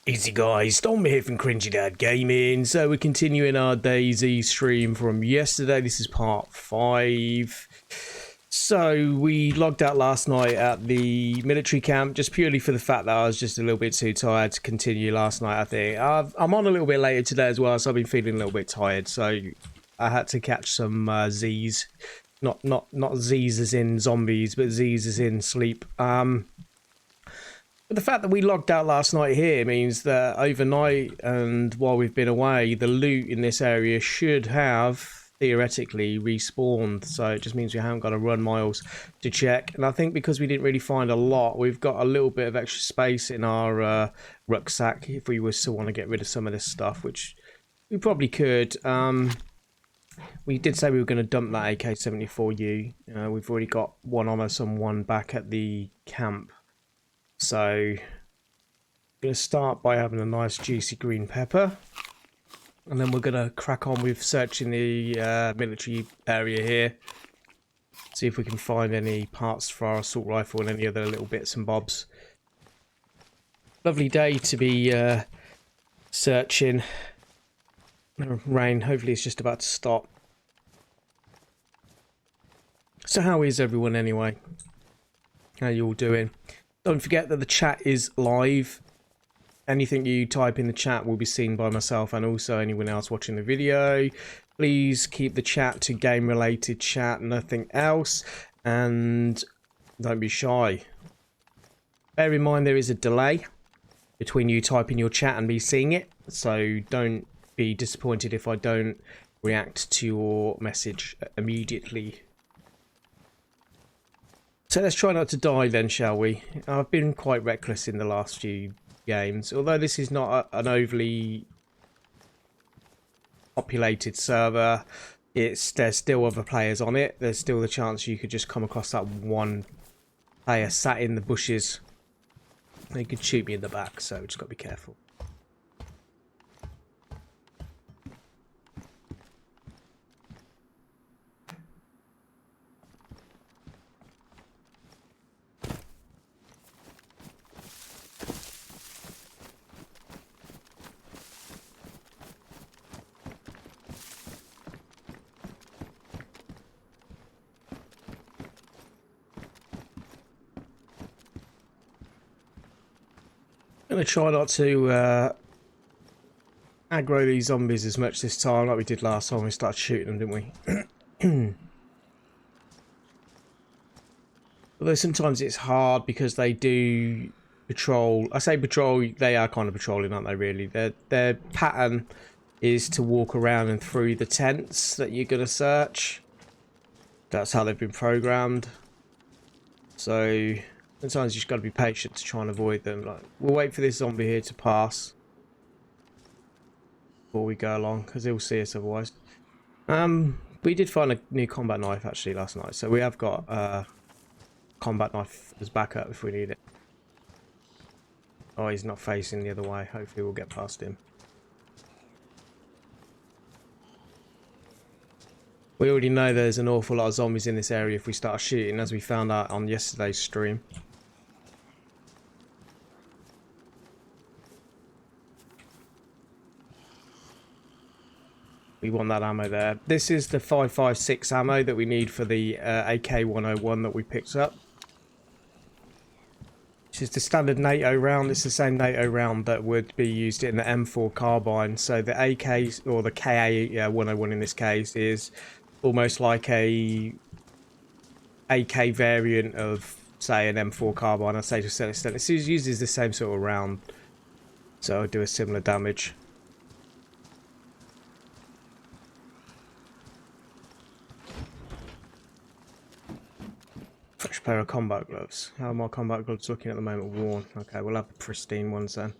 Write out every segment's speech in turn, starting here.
Easy guys, Tom here from Cringy Dad Gaming. So we're continuing our DayZ stream from yesterday. This is part 5. So we logged out last night at the military camp just purely for the fact that I was just a little bit too tired to continue last night, I think. I'm on a little bit later today as well, so I've been feeling a little bit tired. So I had to catch some Z's. Not Z's as in zombies, but Z's as in sleep. But the fact that we logged out last night here means that overnight and while we've been away, the loot in this area should have theoretically respawned. So it just means we haven't got to run miles to check. And I think because we didn't really find a lot, we've got a little bit of extra space in our rucksack if we was to want to get rid of some of this stuff, which we probably could. We did say we were going to dump that AK-74U. We've already got one on us and one back at the camp. So, I'm going to start by having a nice juicy green pepper. And then we're going to crack on with searching the military area here. See if we can find any parts for our assault rifle and any other little bits and bobs. Lovely day to be searching. Rain, hopefully it's just about to stop. So how is everyone anyway? How you all doing? Don't forget that the chat is live. Anything you type in the chat will be seen by myself and also anyone else watching the video. Please keep the chat to game related chat, nothing else. And don't be shy. Bear in mind there is a delay between you typing your chat and me seeing it. So don't be disappointed if I don't react to your message immediately. So let's try not to die then, shall we? I've been quite reckless in the last few games. Although this is not an overly populated server, there's still other players on it. There's still the chance you could just come across that one player sat in the bushes. They could shoot me in the back, so just got to be careful. I'm going to try not to aggro these zombies as much this time like we did last time we started shooting them, didn't we? Although sometimes it's hard because they do patrol. I say patrol, they are kind of patrolling, aren't they, really? Their pattern is to walk around and through the tents that you're going to search. That's how they've been programmed. So sometimes you just got to be patient to try and avoid them. Like, we'll wait for this zombie here to pass before we go along, because he'll see us otherwise. We did find a new combat knife actually last night, so we have got a combat knife as backup if we need it. Oh, he's not facing the other way. Hopefully we'll get past him. We already know there's an awful lot of zombies in this area if we start shooting, as we found out on yesterday's stream. We want that ammo there. This is the 5.56 ammo that we need for the AK-101 that we picked up. Which is the standard NATO round. It's the same NATO round that would be used in the M4 carbine. So the AK, or the KA-101 in this case, is almost like a AK variant of, say, an M4 carbine. I'd say to a certain extent. It uses the same sort of round. So it'll do a similar damage. Fresh pair of combat gloves. How are my combat gloves looking at the moment? Worn. Okay, we'll have the pristine ones then.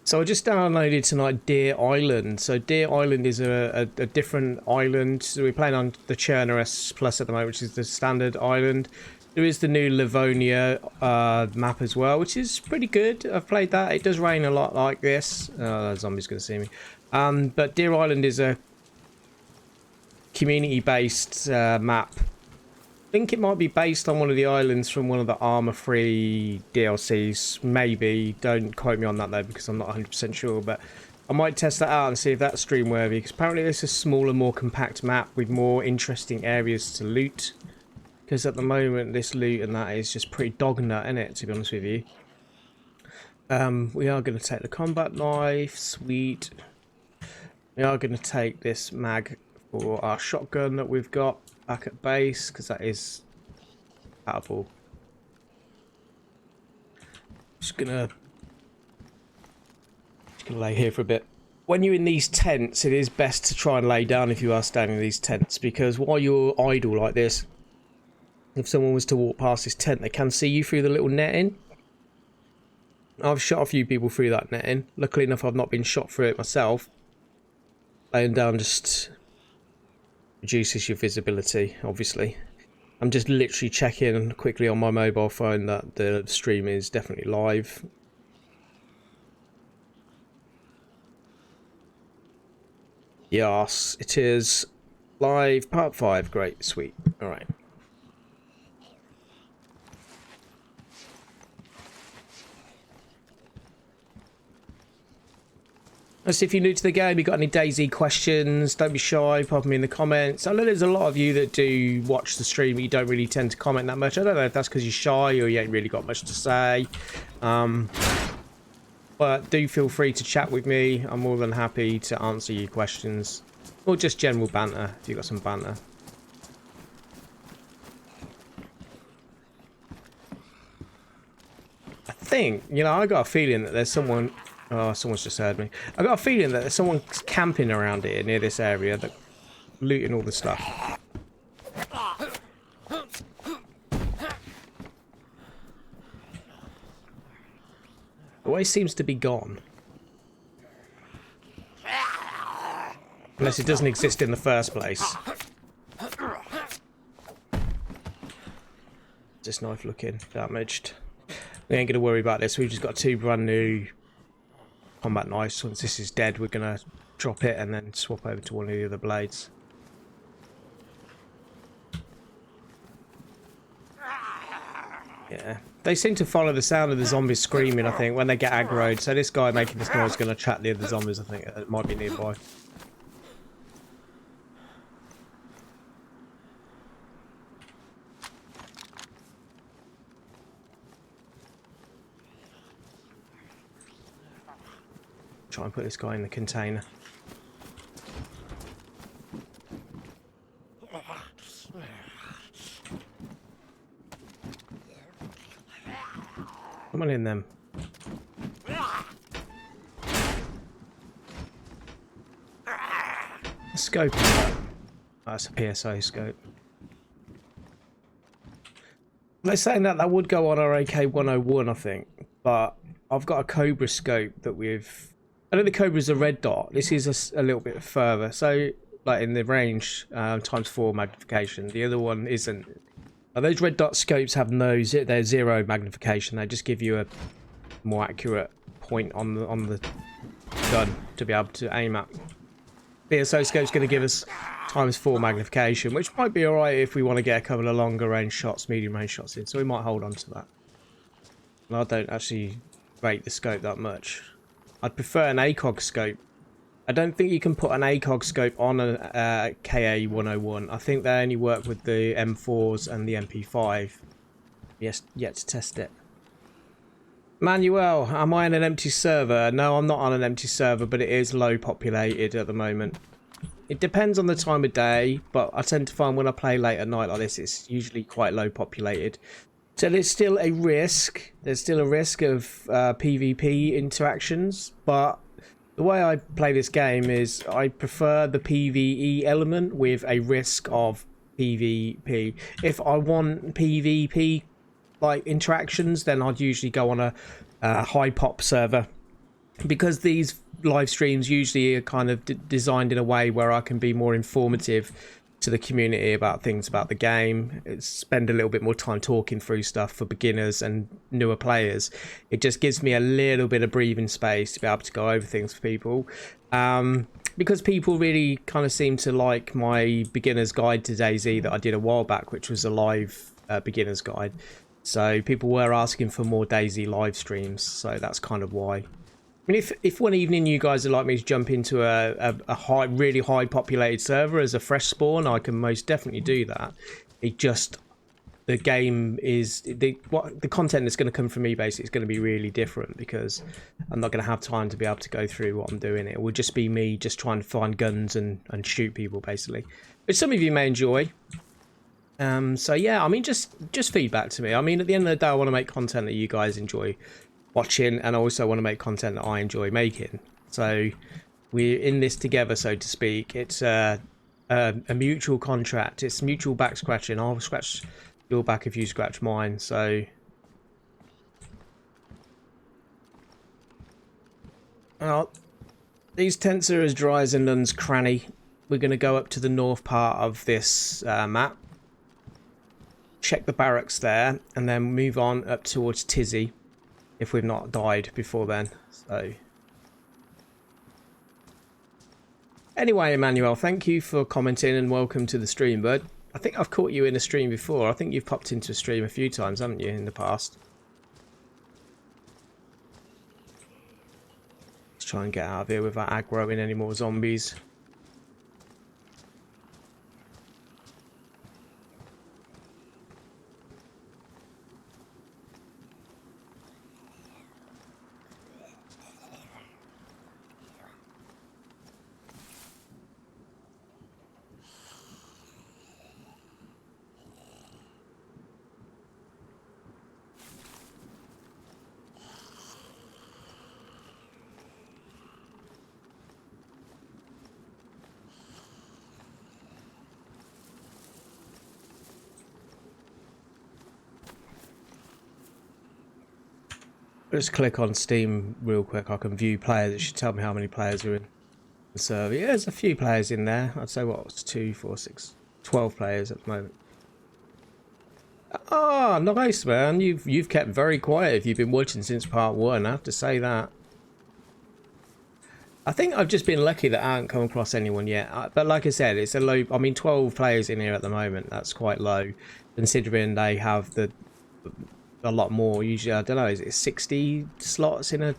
So I just downloaded tonight Deer Island. So Deer Island is a different island. So we're playing on the Churner S Plus at the moment, which is the standard island. There is the new Livonia map as well, which is pretty good. I've played that. It does rain a lot like this. Oh, that zombie's going to see me. But Deer Island is a community-based map think it might be based on one of the islands from one of the armor-free DLCs. Maybe. Don't quote me on that though, because I'm not 100% sure. But I might test that out and see if that's stream-worthy. Because apparently it's a smaller, more compact map with more interesting areas to loot. Because at the moment, this loot and that is just pretty dog nut, isn't it? To be honest with you. We are going to take the combat knife. Sweet. We are going to take this mag for our shotgun that we've got back at base, because that is powerful. Just gonna lay here for a bit. When you're in these tents, it is best to try and lay down if you are standing in these tents, because while you're idle like this, if someone was to walk past this tent, they can see you through the little netting. I've shot a few people through that netting. Luckily enough, I've not been shot through it myself. Laying down just reduces your visibility, obviously. I'm just literally checking quickly on my mobile phone that the stream is definitely live. Yes, it is live. Part 5. Great, sweet. Alright. So if you're new to the game, you got any DayZ questions, don't be shy, pop them in the comments. I know there's a lot of you that do watch the stream, but you don't really tend to comment that much. I don't know if that's because you're shy or you ain't really got much to say. But do feel free to chat with me. I'm more than happy to answer your questions. Or just general banter, if you've got some banter. I think, you know, I got a feeling that there's someone... Oh, someone's just heard me. I got a feeling that there's someone camping around here near this area, that looting all the stuff. The way seems to be gone. Unless it doesn't exist in the first place. This knife looking damaged. We ain't gonna worry about this. We've just got 2 brand new combat knives. Once this is dead, we're gonna drop it and then swap over to one of the other blades. Yeah, they seem to follow the sound of the zombies screaming, I think, when they get aggroed. So this guy making this noise is gonna attract the other zombies, I think. It might be nearby. Try and put this guy in the container. Come on in them. A scope. Oh, that's a PSA scope. They're saying that would go on our AK-101, I think, but I've got a Cobra scope that we've... I know the Cobra's a red dot. This is a little bit further. So, like in the range, ×4 magnification. The other one isn't. Those red dot scopes have no... They're 0 magnification. They just give you a more accurate point on the gun to be able to aim at. BSO scope's going to give us ×4 magnification, which might be alright if we want to get a couple of longer range shots, medium range shots in. So we might hold on to that. And I don't actually rate the scope that much. I'd prefer an ACOG scope. I don't think you can put an ACOG scope on a KA-101. I think they only work with the M4s and the MP5. Yes, yet to test it. Manuel, am I on an empty server? No, I'm not on an empty server, but it is low populated at the moment. It depends on the time of day, but I tend to find when I play late at night like this, it's usually quite low populated. So there's still a risk. There's still a risk of PvP interactions, but the way I play this game is I prefer the PvE element with a risk of PvP. If I want PvP like interactions, then I'd usually go on a high pop server, because these live streams usually are kind of designed in a way where I can be more informative to the community about things about the game. Spend a little bit more time talking through stuff for beginners and newer players. It just gives me a little bit of breathing space to be able to go over things for people. because people really kind of seem to like my beginner's guide to DayZ that I did a while back, which was a live beginner's guide. So people were asking for more DayZ live streams, so that's kind of why. I mean, if one evening you guys would like me to jump into a really high populated server as a fresh spawn, I can most definitely do that. It just, the game is the content that's going to come from me basically is going to be really different, because I'm not going to have time to be able to go through what I'm doing. It will just be me just trying to find guns and shoot people basically, which some of you may enjoy. So yeah, I mean, just feedback to me. I mean, at the end of the day, I want to make content that you guys enjoy watching, and I also want to make content that I enjoy making. So we're in this together, so to speak. It's a mutual contract. It's mutual back scratching. I'll scratch your back if you scratch mine. So these tents are as dry as a nun's cranny. We're going to go up to the north part of this map, check the barracks there, and then move on up towards Tizzy if we've not died before then. So anyway, Emmanuel, thank you for commenting and welcome to the stream, bud. I think I've caught you in a stream before. I think you've popped into a stream a few times, haven't you, in the past? Let's try and get out of here without aggroing any more zombies. Just click on Steam real quick. I can view players. It should tell me how many players are in the server. Yeah, there's a few players in there. I'd say, what, 2, 4, 6, 12 players at the moment. Oh, nice, man. You've kept very quiet if you've been watching since part 1. I have to say that. I think I've just been lucky that I haven't come across anyone yet. But like I said, it's a low... I mean, 12 players in here at the moment. That's quite low, considering they have a lot more. Usually, I don't know, is it 60 slots in a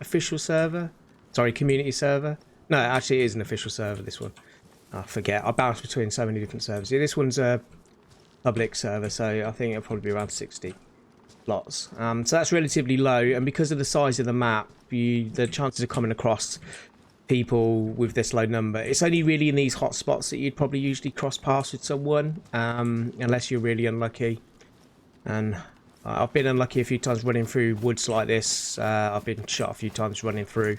official server? Sorry, community server? No, actually it is an official server, this one. I forget. I bounce between so many different servers. Yeah, this one's a public server, so I think it'll probably be around 60 slots. So that's relatively low, and because of the size of the map, the chances of coming across people with this low number, it's only really in these hot spots that you'd probably usually cross paths with someone, unless you're really unlucky. And I've been unlucky a few times running through woods like this. I've been shot a few times running through.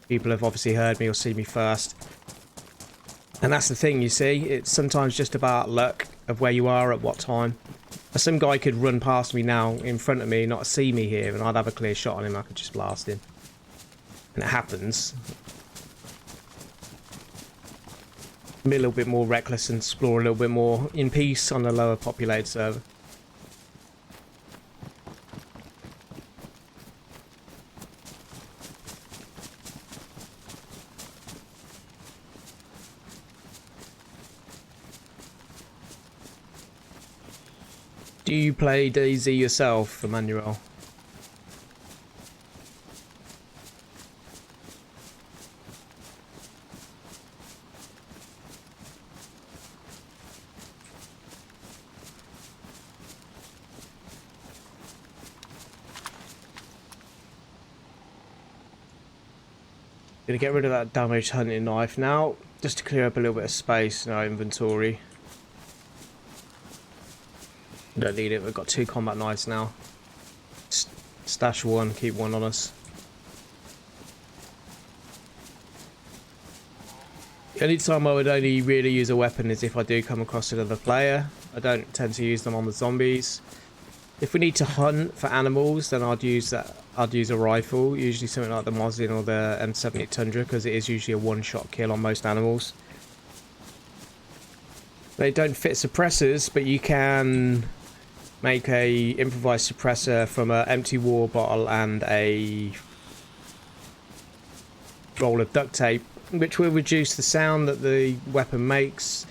People have obviously heard me or seen me first. And that's the thing, you see. It's sometimes just about luck of where you are at what time. Some guy could run past me now in front of me, not see me here, and I'd have a clear shot on him. I could just blast him. And it happens. Be a little bit more reckless and explore a little bit more in peace on a lower populated server. Do you play DayZ yourself, Emmanuel? Gonna get rid of that damaged hunting knife now, just to clear up a little bit of space in our inventory. Don't need it, we've got 2 combat knives now. Stash 1, keep 1 on us. The only time I would only really use a weapon is if I do come across another player. I don't tend to use them on the zombies. If we need to hunt for animals, then I'd use a rifle, usually something like the Mosin or the M70 Tundra, because it is usually a one-shot kill on most animals. They don't fit suppressors, but you can make a improvised suppressor from an empty water bottle and a roll of duct tape which will reduce the sound that the weapon makes,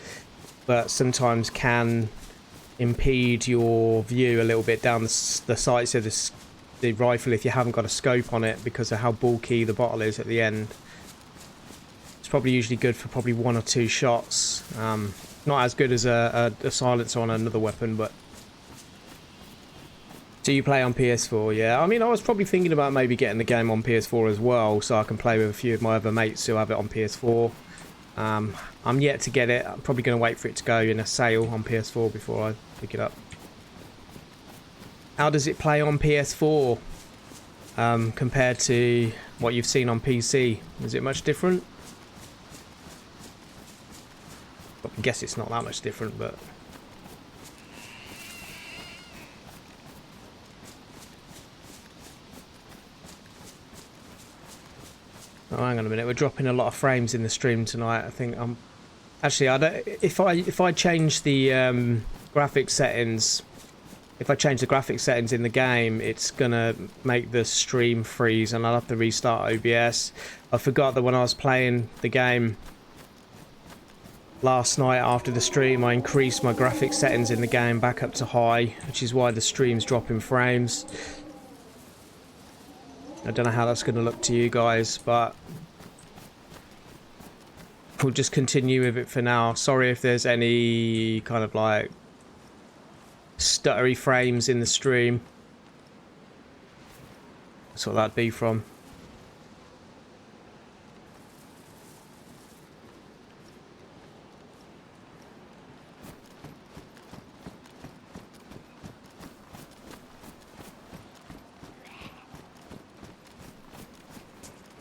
but sometimes can impede your view a little bit down the sights of the rifle if you haven't got a scope on it because of how bulky the bottle is at the end. It's probably usually good for probably 1 or 2 shots. Not as good as a silencer on another weapon, but... So you play on PS4, yeah? I mean, I was probably thinking about maybe getting the game on PS4 as well, so I can play with a few of my other mates who have it on PS4. I'm yet to get it. I'm probably going to wait for it to go in a sale on PS4 before I pick it up. How does it play on PS4 compared to what you've seen on PC? Is it much different? I guess it's not that much different, but... Oh, hang on a minute. We're dropping a lot of frames in the stream tonight. I think I'm... Actually, I don't... If I change the graphics settings... If I change the graphics settings in the game, it's gonna make the stream freeze and I'll have to restart OBS. I forgot that when I was playing the game last night after the stream, I increased my graphics settings in the game back up to high, which is why the stream's dropping frames. I don't know how that's going to look to you guys, but we'll just continue with it for now. Sorry if there's any kind of like stuttery frames in the stream. That's what that'd be from.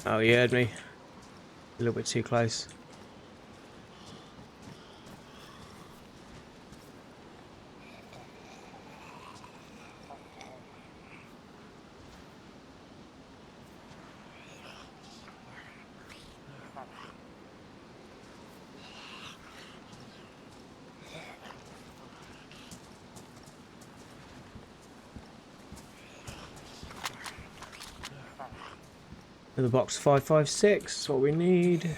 Oh, you heard me. A little bit too close. Another box 556, that's what we need.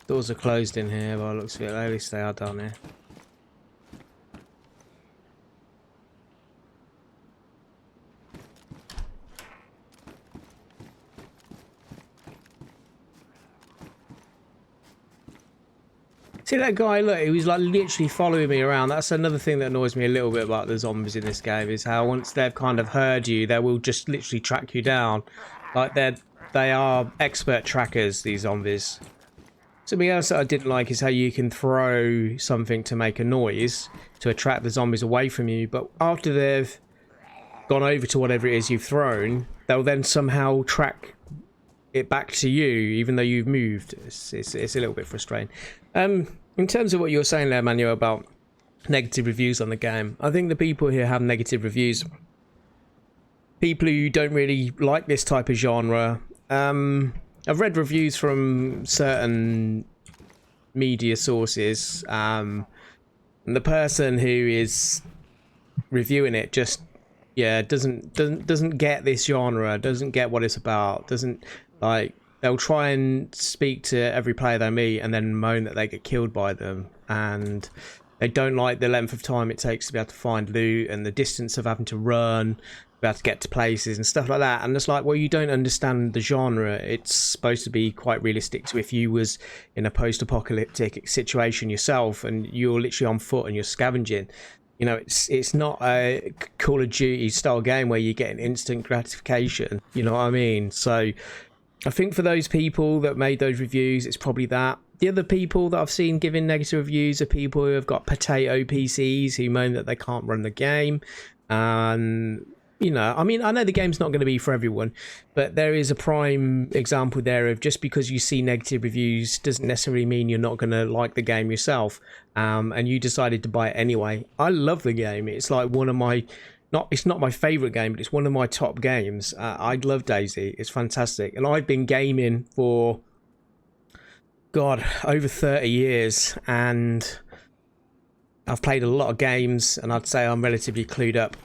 Doors are closed in here, by the looks of it. At least they are down here. See that guy, look, he was like literally following me around. That's another thing that annoys me a little bit about the zombies in this game, is how once they've kind of heard you, they will just literally track you down. Like they are expert trackers, these zombies. Something else that I didn't like is how you can throw something to make a noise to attract the zombies away from you, but after they've gone over to whatever it is you've thrown, they'll then somehow track it back to you even though you've moved. It's a little bit frustrating. In terms of what you were saying there, Manuel, about negative reviews on the game, I think the people here have negative reviews. People who don't really like this type of genre. I've read reviews from certain media sources, and the person who is reviewing it just, yeah, doesn't get this genre, doesn't get what it's about, doesn't like. They'll try and speak to every player they meet and then moan that they get killed by them, and they don't like the length of time it takes to be able to find loot and the distance of having to run, be able to get to places and stuff like that. And it's like, well, you don't understand the genre. It's supposed to be quite realistic to if you was in a post-apocalyptic situation yourself and you're literally on foot and you're scavenging. You know, it's not a Call of Duty style game where you get an instant gratification. You know what I mean? So I think for those people that made those reviews, it's probably that. The other people that I've seen giving negative reviews are people who have got potato PCs who moan that they can't run the game. you know, I mean, I know the game's not going to be for everyone, but there is a prime example there of just because you see negative reviews doesn't necessarily mean you're not going to like the game yourself. And you decided to buy it anyway. I love the game. It's like one of my, it's not my favorite game, but it's one of my top games. I love DayZ. It's fantastic. And I've been gaming for, God, over 30 years, and I've played a lot of games, and I'd say I'm relatively clued up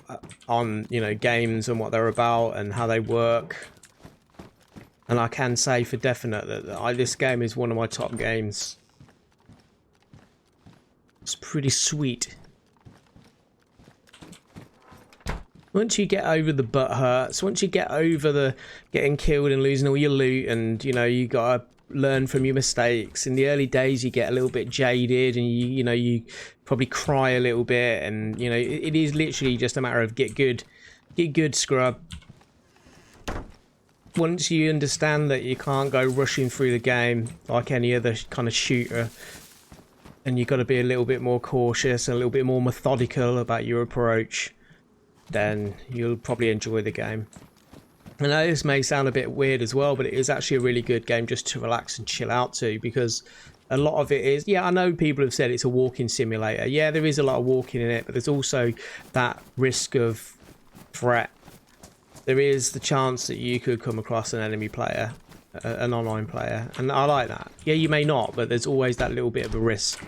on, you know, games and what they're about and how they work. And I can say for definite that this game is one of my top games. It's pretty sweet. Once you get over the butt hurts, once you get over the getting killed and losing all your loot, and, you know, you gotta learn from your mistakes. In the early days you get a little bit jaded, and you know, you probably cry a little bit, and you know, it is literally just a matter of get good scrub. Once you understand that you can't go rushing through the game like any other kind of shooter, and you've got to be a little bit more cautious and a little bit more methodical about your approach, then you'll probably enjoy the game. I know this may sound a bit weird as well, but it is actually a really good game just to relax and chill out to, because a lot of it is, yeah, I know people have said it's a walking simulator. Yeah, there is a lot of walking in it, but there's also that risk of threat. There is the chance that you could come across an enemy player, an online player, and I like that. Yeah, you may not, but there's always that little bit of a risk.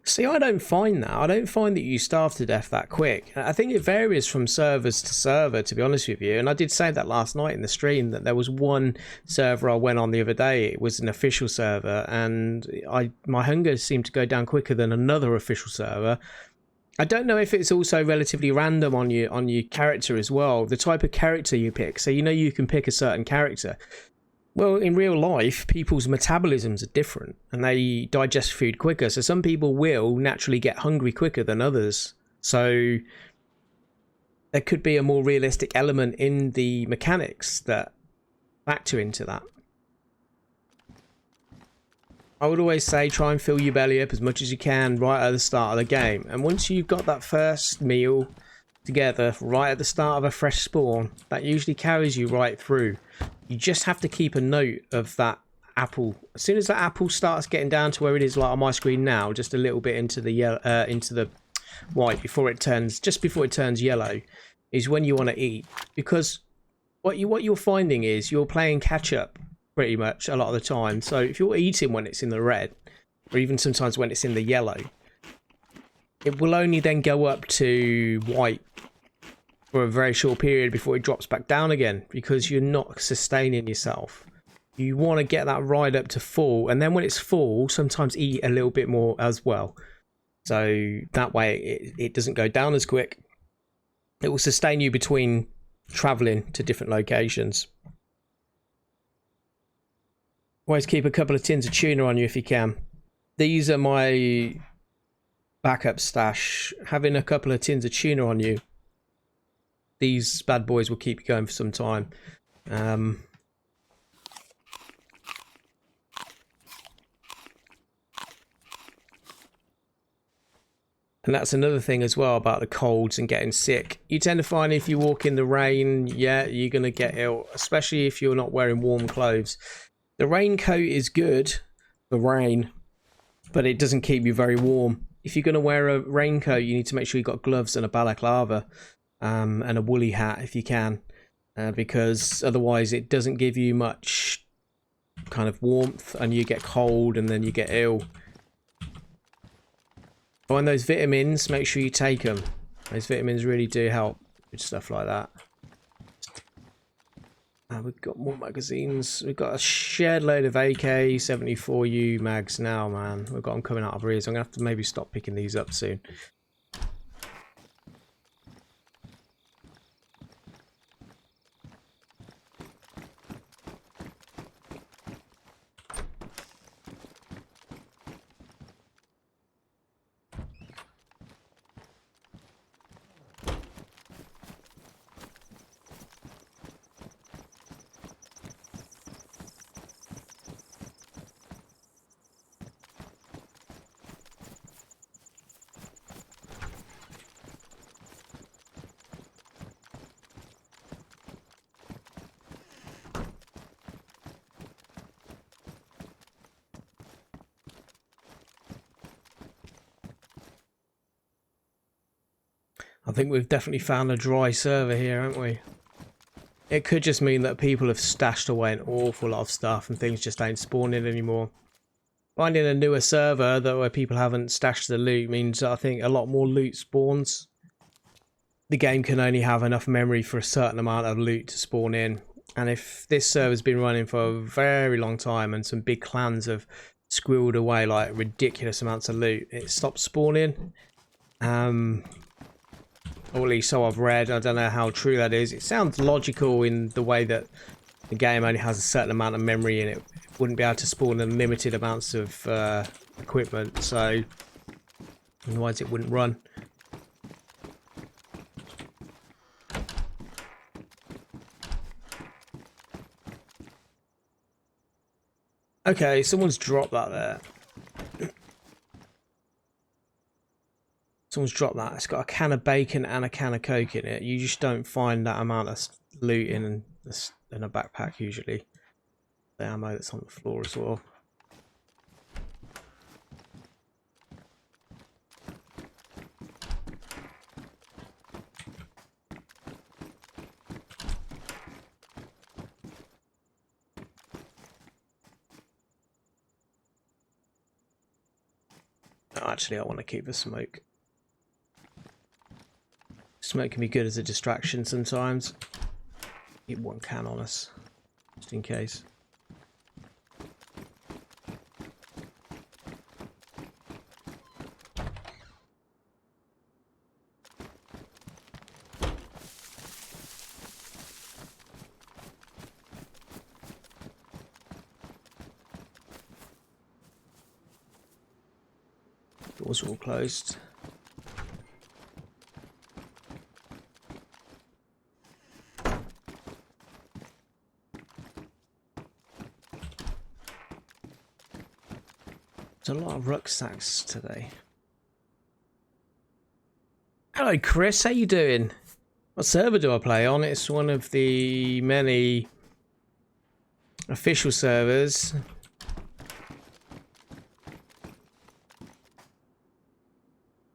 See, I don't find that. I don't find that you starve to death that quick. I think it varies from servers to server, to be honest with you. And I did say that last night in the stream, that there was one server I went on the other day. It was an official server, and my hunger seemed to go down quicker than another official server. I don't know if it's also relatively random on your character as well, the type of character you pick. So, you know, you can pick a certain character. Well, in real life, people's metabolisms are different, and they digest food quicker. So some people will naturally get hungry quicker than others. So there could be a more realistic element in the mechanics that factor into that. I would always say try and fill your belly up as much as you can right at the start of the game. And once you've got that first meal together right at the start of a fresh spawn, that usually carries you right through. You just have to keep a note of that apple. As soon as that apple starts getting down to where it is, like on my screen now, just a little bit into the yellow, into the white, before it turns, just before it turns yellow, is when you want to eat. Because what you're finding is you're playing catch up pretty much a lot of the time. So if you're eating when it's in the red, or even sometimes when it's in the yellow, it will only then go up to white for a very short period before it drops back down again, because you're not sustaining yourself. You want to get that right up to full, and then when it's full, sometimes eat a little bit more as well. So that way it doesn't go down as quick. It will sustain you between traveling to different locations. Always keep a couple of tins of tuna on you if you can. These are my backup stash. Having a couple of tins of tuna on you, these bad boys will keep you going for some time. And that's another thing as well about the colds and getting sick. You tend to find if you walk in the rain, yeah, you're going to get ill, especially if you're not wearing warm clothes. The raincoat is good for rain, but it doesn't keep you very warm. If you're going to wear a raincoat, you need to make sure you've got gloves and a balaclava, and a woolly hat if you can, because otherwise it doesn't give you much kind of warmth, and you get cold and then you get ill. Find those vitamins, make sure you take them. Those vitamins really do help with stuff like that. We've got more magazines. We've got a shared load of AK-74U mags now, man. We've got them coming out of rears. I'm going to have to maybe stop picking these up soon. think we've definitely found a dry server here, haven't we? It could just mean that people have stashed away an awful lot of stuff and things just ain't spawning anymore. Finding a newer server that where people haven't stashed the loot means I think a lot more loot spawns. The game can only have enough memory for a certain amount of loot to spawn in. And if this server's been running for a very long time and some big clans have squirreled away like ridiculous amounts of loot, it stops spawning. Or at least so I've read. I don't know how true that is. It sounds logical in the way that the game only has a certain amount of memory in it. It wouldn't be able to spawn unlimited amounts of equipment, so otherwise it wouldn't run. Okay, someone's dropped that there. Someone's dropped that. It's got a can of bacon and a can of Coke in it. You just don't find that amount of loot in a backpack usually. The ammo that's on the floor as well. Oh, actually, I want to keep the smoke. Smoke can be good as a distraction sometimes. Keep one can on us, just in case. Doors are all closed. There's a lot of rucksacks today. Hello Chris, how you doing? What server do I play on? It's one of the many official servers.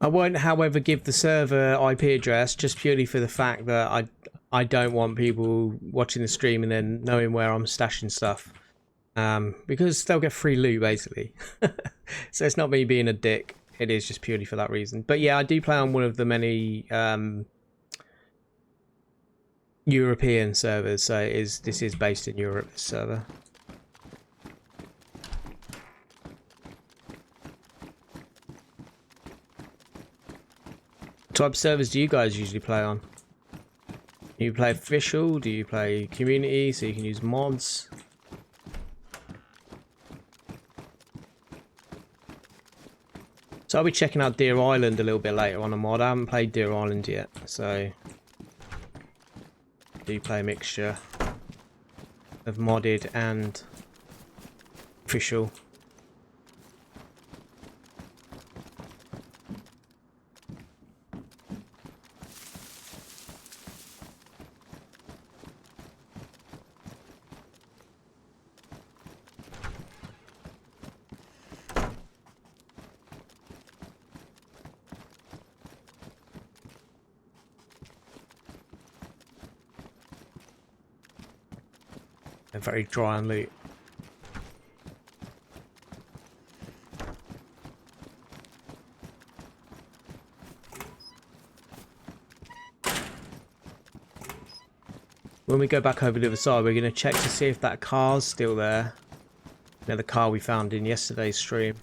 I won't, however, give the server IP address just purely for the fact that I don't want people watching the stream and then knowing where I'm stashing stuff. Because they'll get free loot basically. So it's not me being a dick, it is just purely for that reason. But yeah, I do play on one of the many European servers, so this is based in Europe, this server. What type of servers do you guys usually play on? Do you play official? Do you play community so you can use mods? So I'll be checking out Deer Island a little bit later on a mod. I haven't played Deer Island yet, so I do play a mixture of modded and official. They're very dry on loot. When we go back over to the other side, we're going to check to see if that car's still there. You know, the car we found in yesterday's stream.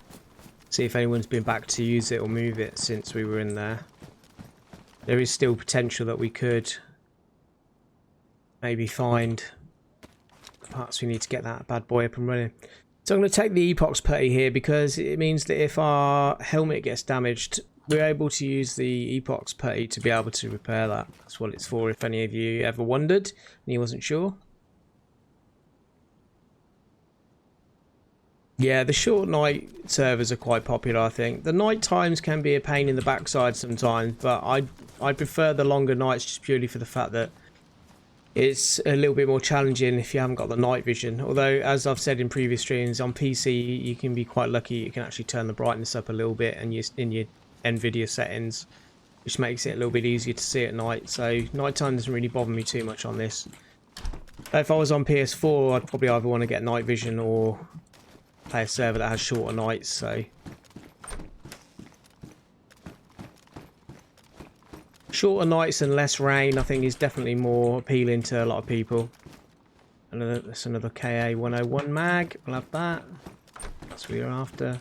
See if anyone's been back to use it or move it since we were in there. There is still potential that we could maybe find parts we need to get that bad boy up and running. So I'm going to take the epox putty here because it means that if our helmet gets damaged, we're able to use the epox putty to be able to repair that. That's what it's for, if any of you ever wondered and you wasn't sure. Yeah, the short night servers are quite popular, I think. The night times can be a pain in the backside sometimes, but I prefer the longer nights just purely for the fact that it's a little bit more challenging if you haven't got the night vision. Although, as I've said in previous streams, on PC you can be quite lucky. You can actually turn the brightness up a little bit and in your NVIDIA settings. which makes it a little bit easier to see at night. So nighttime doesn't really bother me too much on this. If I was on PS4, I'd probably either want to get night vision or play a server that has shorter nights. So shorter nights and less rain, I think, is definitely more appealing to a lot of people. That's another KA 101 mag. We'll have that. That's what we're after.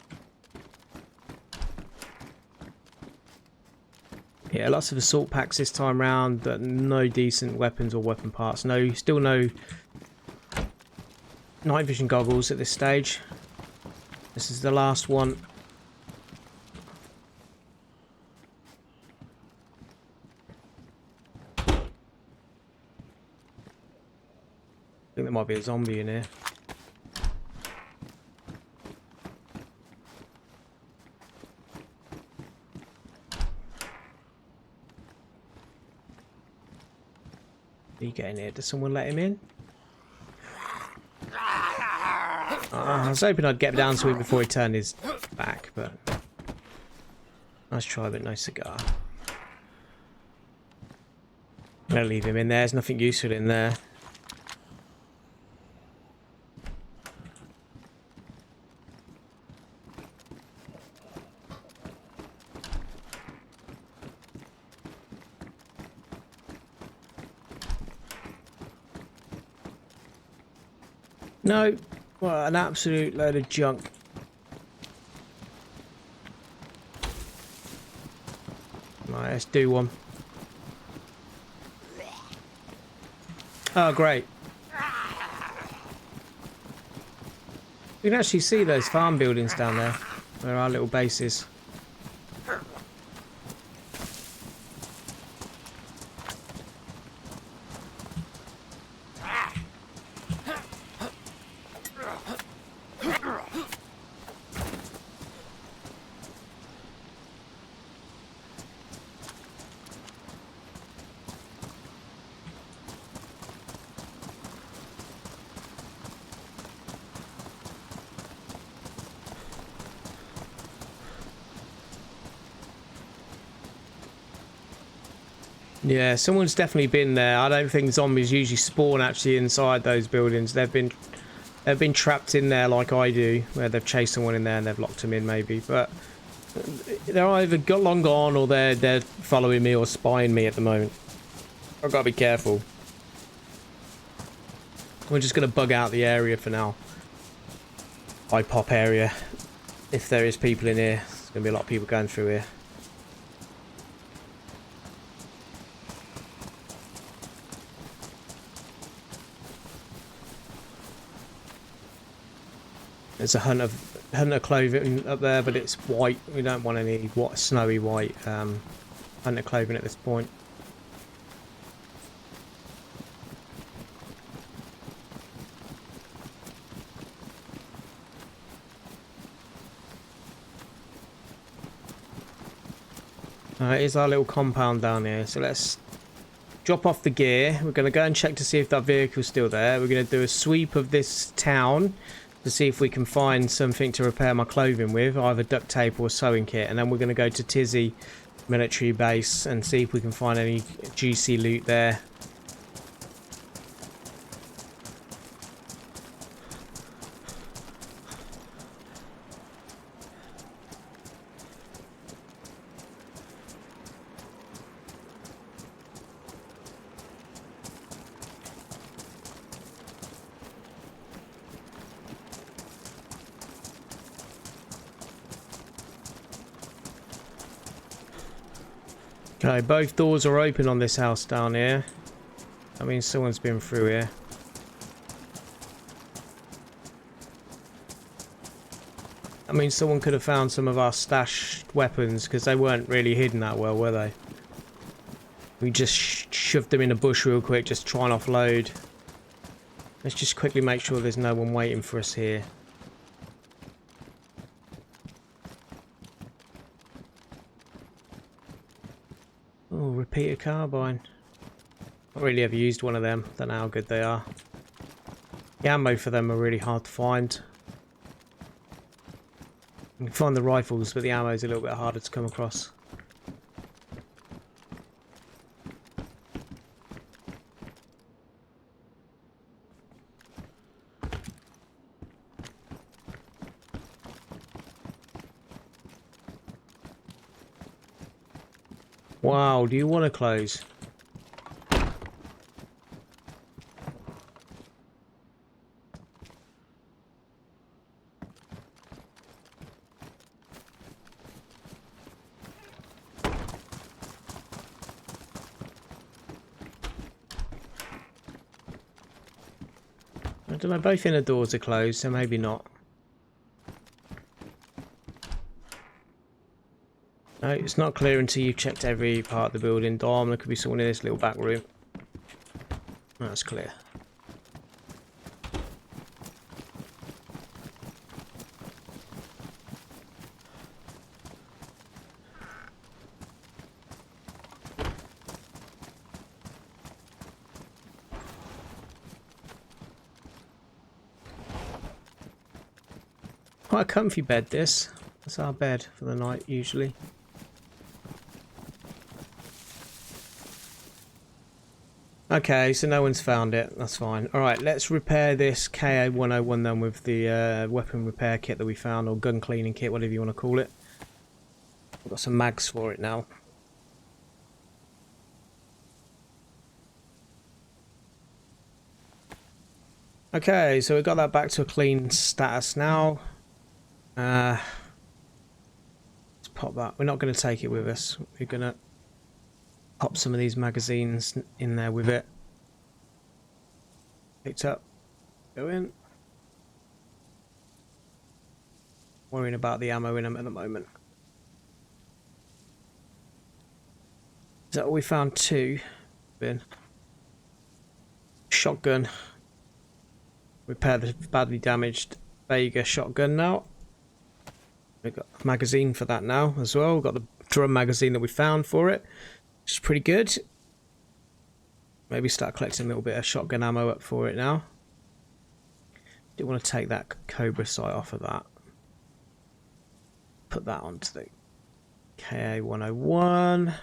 Yeah, lots of assault packs this time round, but no decent weapons or weapon parts. Still no night vision goggles at this stage. This is the last one. I think there might be a zombie in here. He get in here? Does someone let him in? I was hoping I'd get down to him before he turned his back, but nice try, but no cigar. I'm gonna leave him in there. There's nothing useful in there. No, well, an absolute load of junk. Right, let's do one. Oh, great. You can actually see those farm buildings down there, where our little base is. Yeah, someone's definitely been there. I don't think zombies usually spawn actually inside those buildings. They've been trapped in there like I do, where they've chased someone in there and they've locked them in maybe. But they're either long gone or they're following me or spying me at the moment. I've got to be careful. We're just going to bug out the area for now. High pop area. If there is people in here, there's going to be a lot of people going through here. There's a hunter clothing up there, but it's white. We don't want any snowy white hunter clothing at this point. Here's our little compound down here. So let's drop off the gear. We're going to go and check to see if that vehicle's still there. We're going to do a sweep of this town to see if we can find something to repair my clothing with, either duct tape or sewing kit, and then we're going to go to DayZ military base and see if we can find any juicy loot there. Okay, both doors are open on this house down here. That means someone's been through here. I mean, someone could have found some of our stashed weapons because they weren't really hidden that well, were they? We just shoved them in a bush real quick, just try and offload. Let's just quickly make sure there's no one waiting for us here. Oh, repeater carbine. Not really ever used one of them. Don't know how good they are. The ammo for them are really hard to find. You can find the rifles, but the ammo is a little bit harder to come across. Wow, do you want to close? I don't know, both inner doors are closed, so maybe not. No, it's not clear until you've checked every part of the building. Dom, there could be someone in this little back room. That's clear. Quite a comfy bed, this. That's our bed for the night, usually. Okay, so no one's found it. That's fine. Alright, let's repair this KA-101 then with the weapon repair kit that we found, or gun cleaning kit, whatever you want to call it. We've got some mags for it now. Okay, so we've got that back to a clean status now. Let's pop that. We're not going to take it with us. We're going to pop some of these magazines in there with it. Picked up. Go in. Worrying about the ammo in them at the moment. Is that all we found? Two. Bin. Shotgun. Repair the badly damaged Vega shotgun now. We've got a magazine for that now as well. We've got the drum magazine that we found for it, which is pretty good. Maybe start collecting a little bit of shotgun ammo up for it now. Do want to take that Cobra sight off of that. Put that onto the KA-101.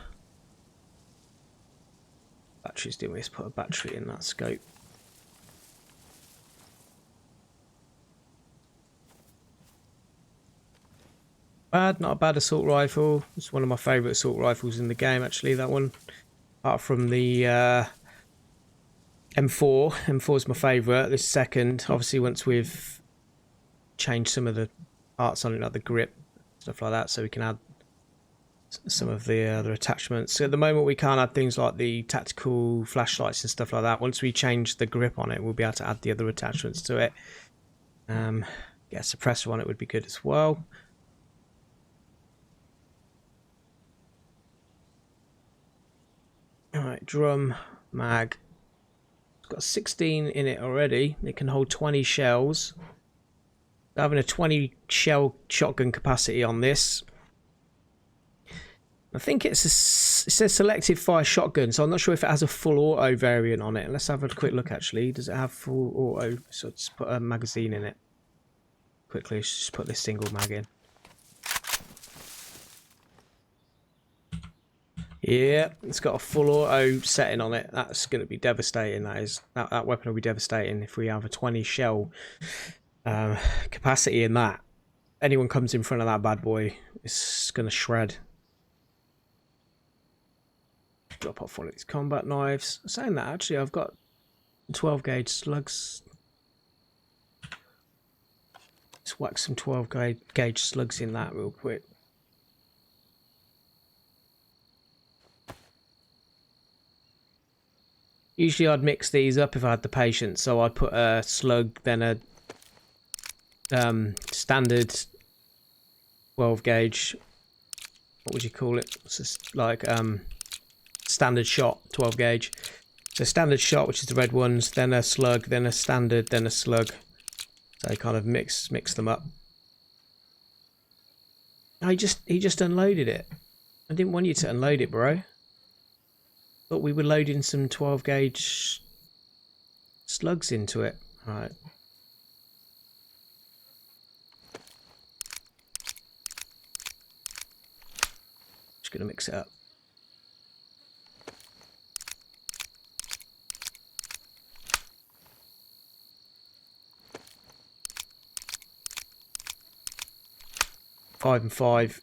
Batteries, didn't we? Let's put a battery in that scope. Not a bad assault rifle. It's one of my favourite assault rifles in the game, actually, that one. Apart from the M4. M4 is my favourite. This second, obviously, once we've changed some of the parts on it, like the grip, stuff like that, so we can add some of the other attachments. So at the moment, we can't add things like the tactical flashlights and stuff like that. Once we change the grip on it, we'll be able to add the other attachments to it. Get a suppressor on it would be good as well. Alright, drum, mag. It's got 16 in it already. It can hold 20 shells. Having a 20 shell shotgun capacity on this. I think it says selective fire shotgun, so I'm not sure if it has a full auto variant on it. Let's have a quick look actually. Does it have full auto? So let's put a magazine in it. Quickly, let's just put this single mag in. Yeah, it's got a full auto setting on it. That's going to be devastating. That weapon will be devastating if we have a 20 shell capacity in that. Anyone comes in front of that bad boy, it's going to shred. Drop off one of these combat knives. Saying that, actually, I've got 12 gauge slugs. Let's whack some 12 gauge slugs in that real quick. Usually I'd mix these up if I had the patience, so I'd put a slug, then a standard 12 gauge, what would you call it? It's just like standard shot 12 gauge. So standard shot, which is the red ones, then a slug, then a standard, then a slug. So kind of mix them up. Oh, he just unloaded it. I didn't want you to unload it, bro. But we were loading some 12 gauge slugs into it. Alright. Just gonna mix it up. Five and five.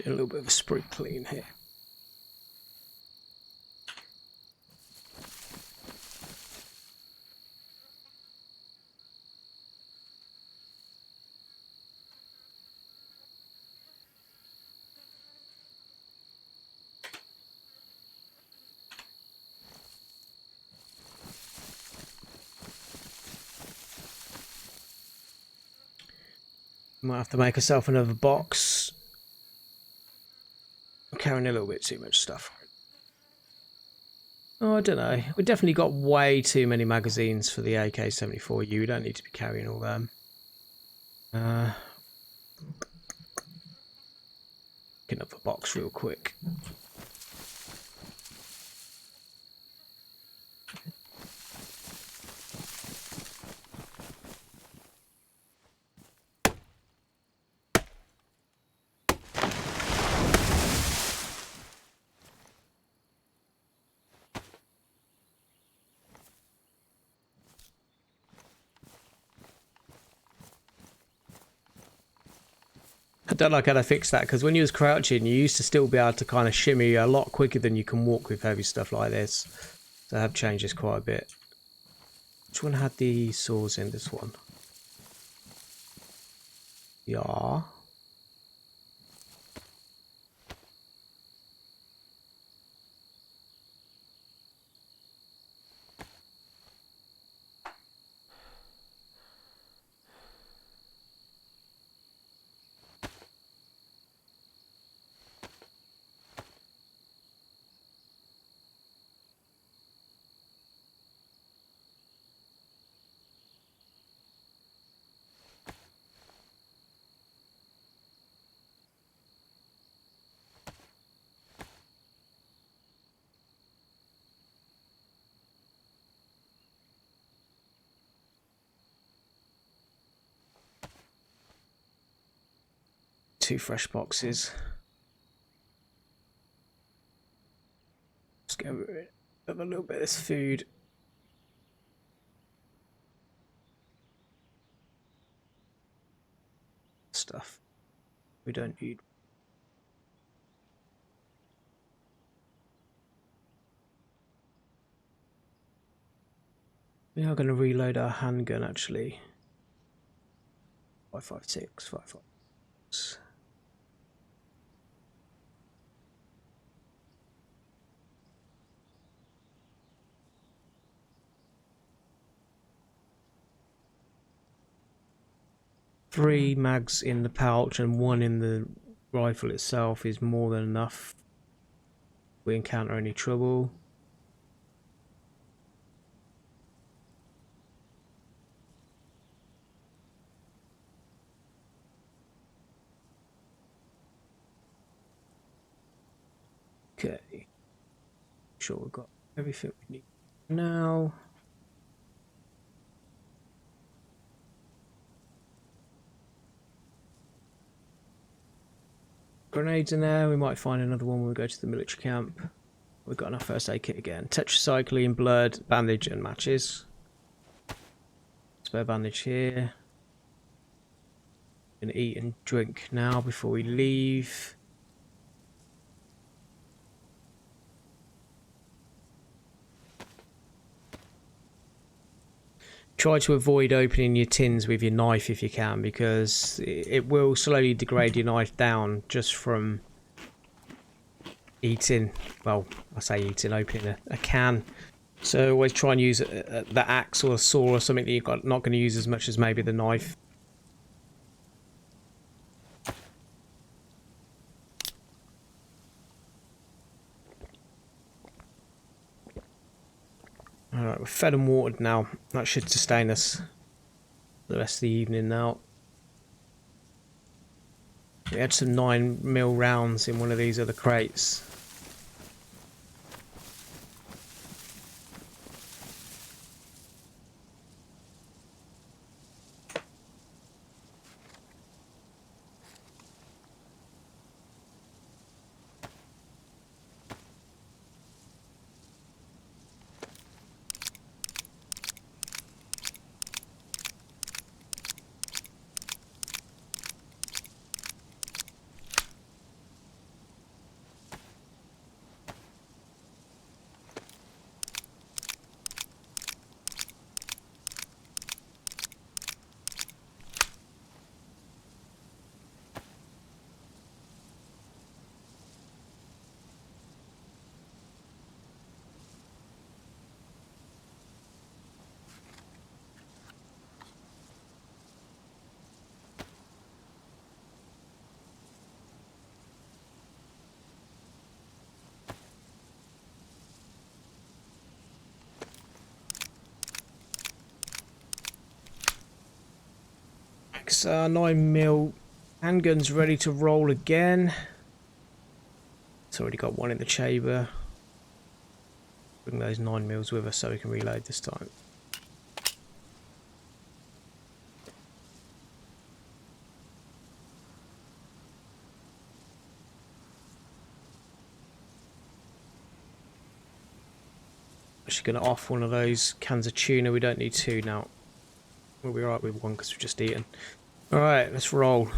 Do a little bit of a spring clean here. Might have to make myself another box. I'm carrying a little bit too much stuff. Oh, I don't know. We definitely got way too many magazines for the AK-74U. We don't need to be carrying all them. Picking up a box real quick. I don't like how they fixed that, because when you was crouching, you used to still be able to kind of shimmy a lot quicker than you can walk with heavy stuff like this. So I have changed this quite a bit. Which one had the saws in? This one. Yeah. Two fresh boxes. Let's get rid of a little bit of this food. Stuff we don't need. We are going to reload our handgun actually. 556, 556. Three mags in the pouch and one in the rifle itself is more than enough. If we encounter any trouble. Okay. Sure we've got everything we need now. Grenades in there. We might find another one when we go to the military camp. We've got enough first aid kit again. Tetracycline, blood, bandage and matches. Spare bandage here. Gonna eat and drink now before we leave. Try to avoid opening your tins with your knife if you can, because it will slowly degrade your knife down just from eating. Well, I say eating, opening a can. So always try and use the axe or a saw or something that you're not going to use as much as maybe the knife. Alright, we're fed and watered now. That should sustain us for the rest of the evening now. We had some 9mm rounds in one of these other crates. Yikes, 9mm handgun's ready to roll again. It's already got one in the chamber. Bring those 9mm with us so we can reload this time. Actually going to off one of those cans of tuna. We don't need two now. We'll be alright with one because we've just eaten. Alright, let's roll.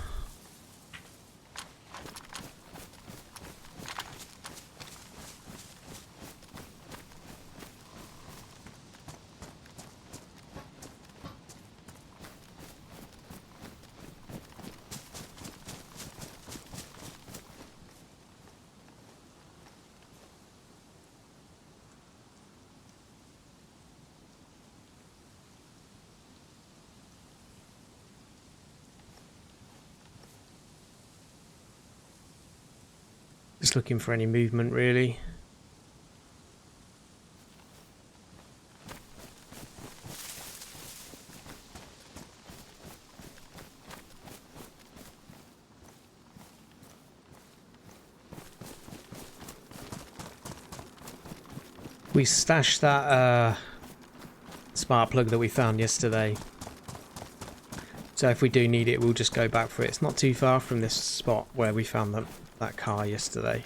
Just looking for any movement, really. We stashed that spark plug that we found yesterday. So if we do need it, we'll just go back for it. It's not too far from this spot where we found that car yesterday.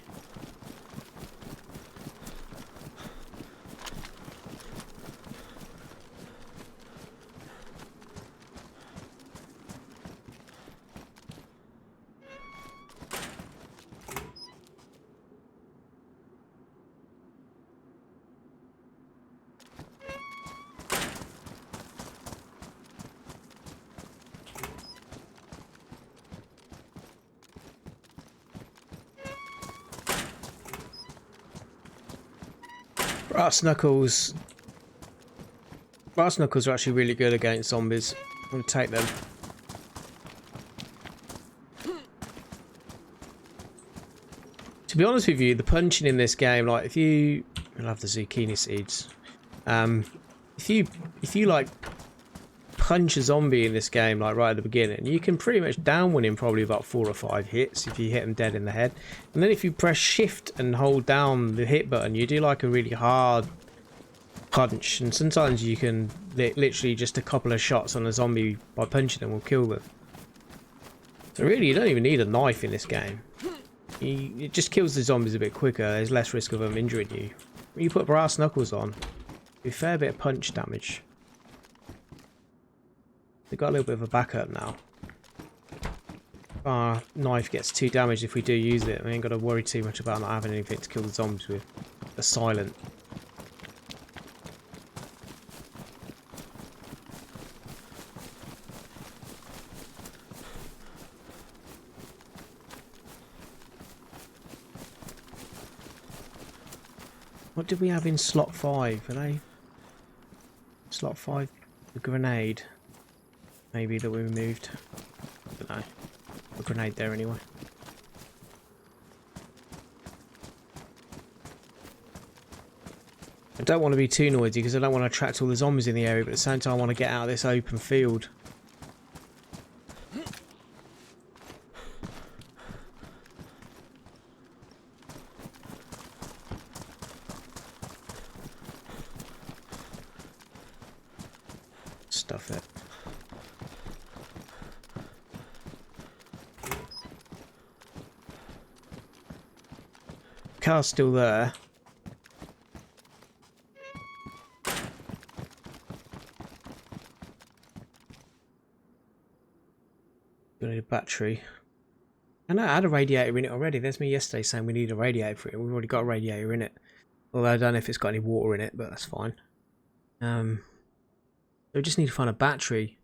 Brass knuckles are actually really good against zombies. I'm going to take them. To be honest with you, the punching in this game, like if you... I love the zucchini seeds. If you like punch a zombie in this game, like right at the beginning, you can pretty much downwin him probably about 4 or 5 hits if you hit him dead in the head. And then if you press shift and hold down the hit button, you do like a really hard punch, and sometimes you can literally just a couple of shots on a zombie by punching them will kill them. So really you don't even need a knife in this game. It just kills the zombies a bit quicker. There's less risk of them injuring you. When you put brass knuckles on, you do a fair bit of punch damage. They've got a little bit of a backup now. Our knife gets 2 damage if we do use it. We ain't got to worry too much about not having anything to kill the zombies with. They're silent. What did we have in slot 5? Are they... Slot 5, the grenade. Maybe that we removed. I don't know. A grenade there anyway. I don't want to be too noisy because I don't want to attract all the zombies in the area, but at the same time I want to get out of this open field. Stuff it. Car's still there. Gonna need a battery. I know I had a radiator in it already. There's me yesterday saying we need a radiator for it. We've already got a radiator in it. Although I don't know if it's got any water in it, but that's fine. We just need to find a battery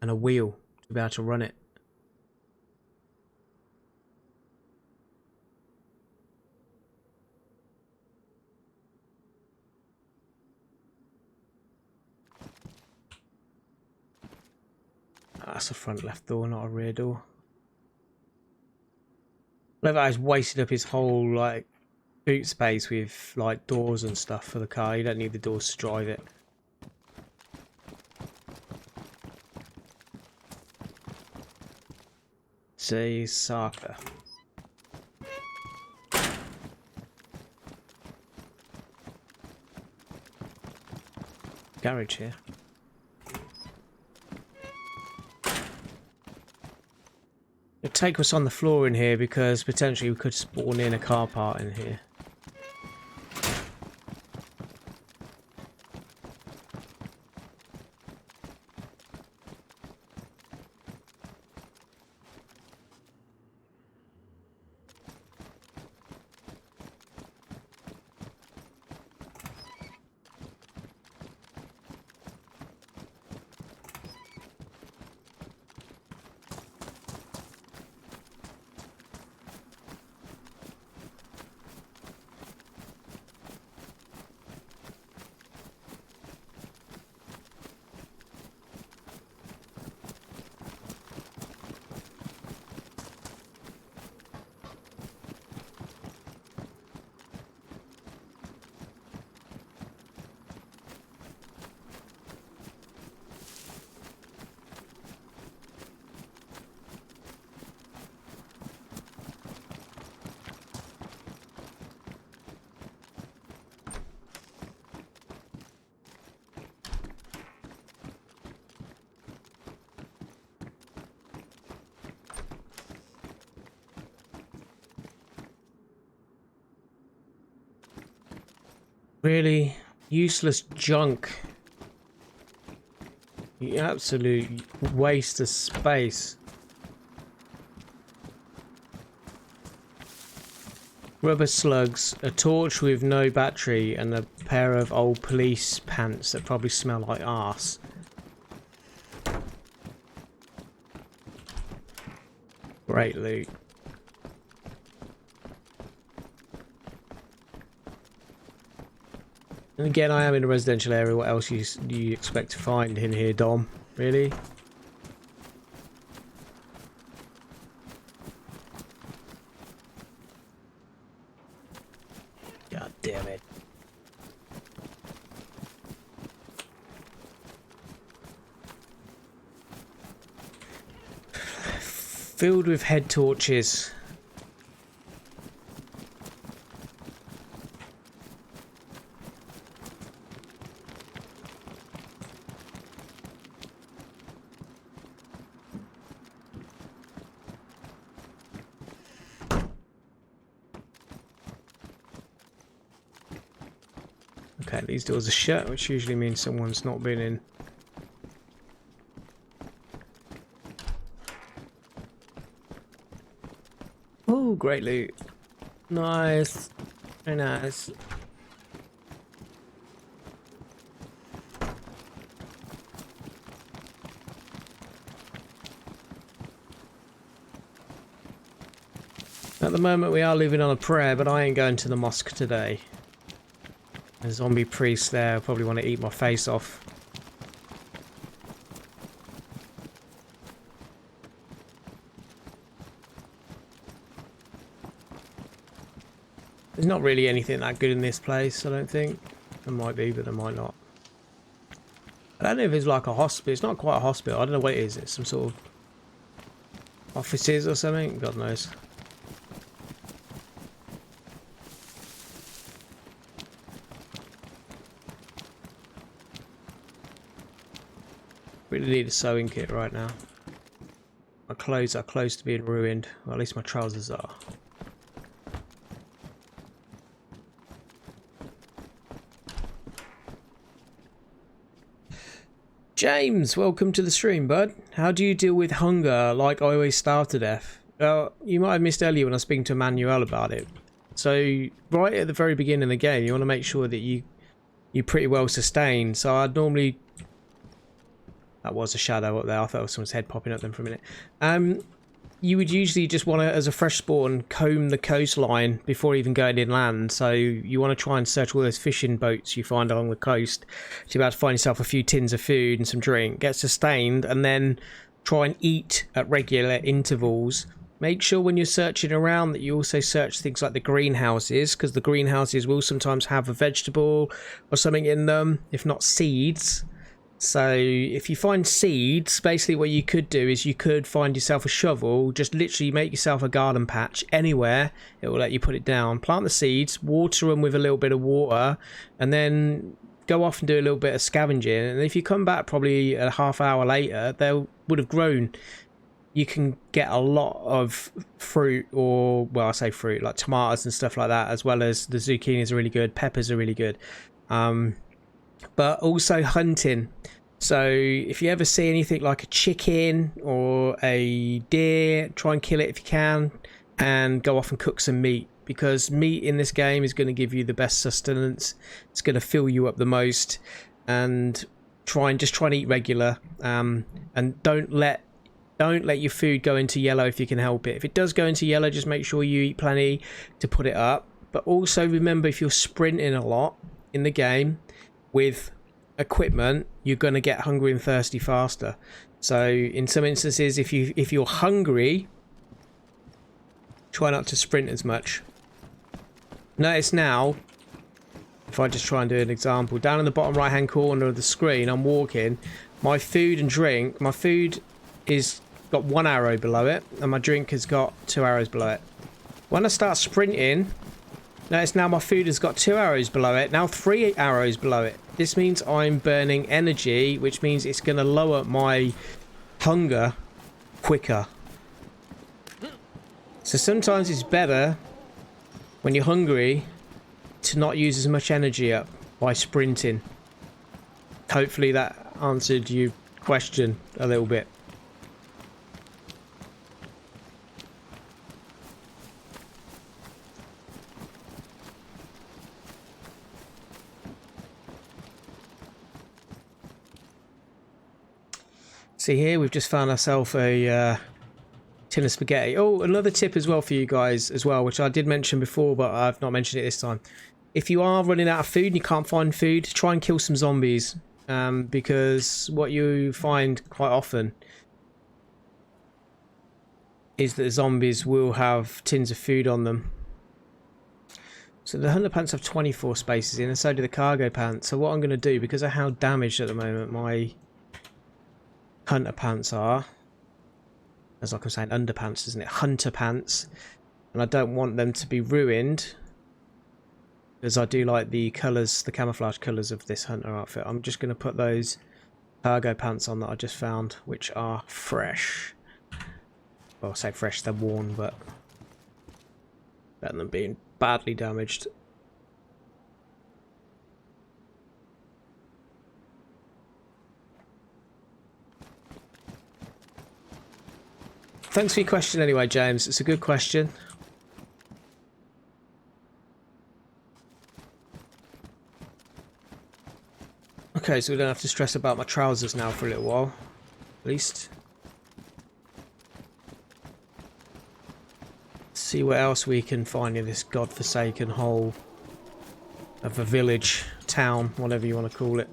and a wheel to be able to run it. That's a front left door, not a rear door. That guy's wasted up his whole like boot space with like doors and stuff for the car. You don't need the doors to drive it. Say Saka. Garage here. It'll take us on the floor in here because potentially we could spawn in a car part in here. Really useless junk. You absolute waste of space. Rubber slugs, a torch with no battery, and a pair of old police pants that probably smell like arse. Great loot. And again, I am in a residential area. What else do you expect to find in here, Dom? Really? God damn it. Filled with head torches. Okay, these doors are shut, which usually means someone's not been in. Oh, great loot. Nice. Very nice. At the moment we are living on a prayer, but I ain't going to the mosque today. A zombie priest there probably want to eat my face off. There's not really anything that good in this place, I don't think. There might be, but there might not. I don't know if it's like a hospital. It's not quite a hospital. I don't know what it is. It's some sort of offices or something. God knows. Really need a sewing kit right now. My clothes are close to being ruined. Well, at least my trousers are. James, welcome to the stream, bud. How do you deal with hunger? Like I always starve to death. Well, you might have missed earlier when I was speaking to Emmanuel about it. So, right at the very beginning of the game, you want to make sure that you're pretty well sustained. So I'd normally... That was a shadow up there. I thought it was someone's head popping up then for a minute. You would usually just want to, as a fresh spawn, comb the coastline before even going inland. So you want to try and search all those fishing boats you find along the coast. So you're about to find yourself a few tins of food and some drink. Get sustained and then try and eat at regular intervals. Make sure when you're searching around that you also search things like the greenhouses, because the greenhouses will sometimes have a vegetable or something in them, if not seeds. So if you find seeds, basically what you could do is you could find yourself a shovel, just literally make yourself a garden patch anywhere. It will let you put it down, plant the seeds, water them with a little bit of water, and then go off and do a little bit of scavenging. And if you come back probably a half hour later, they would have grown. You can get a lot of fruit, or well, I say fruit, like tomatoes and stuff like that, as well as the zucchinis are really good, peppers are really good. But also hunting. So if you ever see anything like a chicken or a deer, try and kill it if you can, and go off and cook some meat, because meat in this game is going to give you the best sustenance. It's going to fill you up the most. And try and eat regular, and don't let your food go into yellow if you can help it. If it does go into yellow, just make sure you eat plenty to put it up. But also remember, if you're sprinting a lot in the game with equipment, you're going to get hungry and thirsty faster. So in some instances, if you're hungry, try not to sprint as much. Notice now, if I just try and do an example, down in the bottom right hand corner of the screen, I'm walking, my food and drink, my food is got 1 arrow below it, and my drink has got 2 arrows below it. When I start sprinting, notice now my food has got 2 arrows below it, now 3 arrows below it. This means I'm burning energy, which means it's going to lower my hunger quicker. So sometimes it's better when you're hungry to not use as much energy up by sprinting. Hopefully that answered your question a little bit. See here, we've just found ourselves a tin of spaghetti. Oh, another tip as well for you guys as well, which I did mention before, but I've not mentioned it this time. If you are running out of food and you can't find food, try and kill some zombies, because what you find quite often is that zombies will have tins of food on them. So the hunter pants have 24 spaces in, and so do the cargo pants. So what I'm going to do, because of how damaged at the moment my hunter pants are, as like I'm saying, underpants, isn't it? Hunter pants. And I don't want them to be ruined, because I do like the colours, the camouflage colours of this hunter outfit. I'm just going to put those cargo pants on that I just found, which are fresh. Well, I say fresh, they're worn, but better than being badly damaged. Thanks for your question anyway, James. It's a good question. Okay, so we don't have to stress about my trousers now for a little while, at least. Let's see what else we can find in this godforsaken hole of a village, town, whatever you want to call it.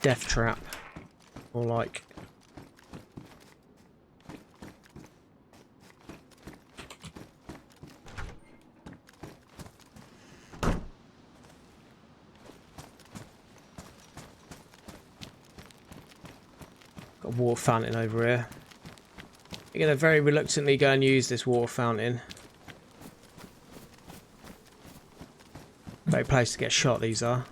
Death trap, or like. Got a water fountain over here. You're going to very reluctantly go and use this water fountain. Great place to get shot, these are.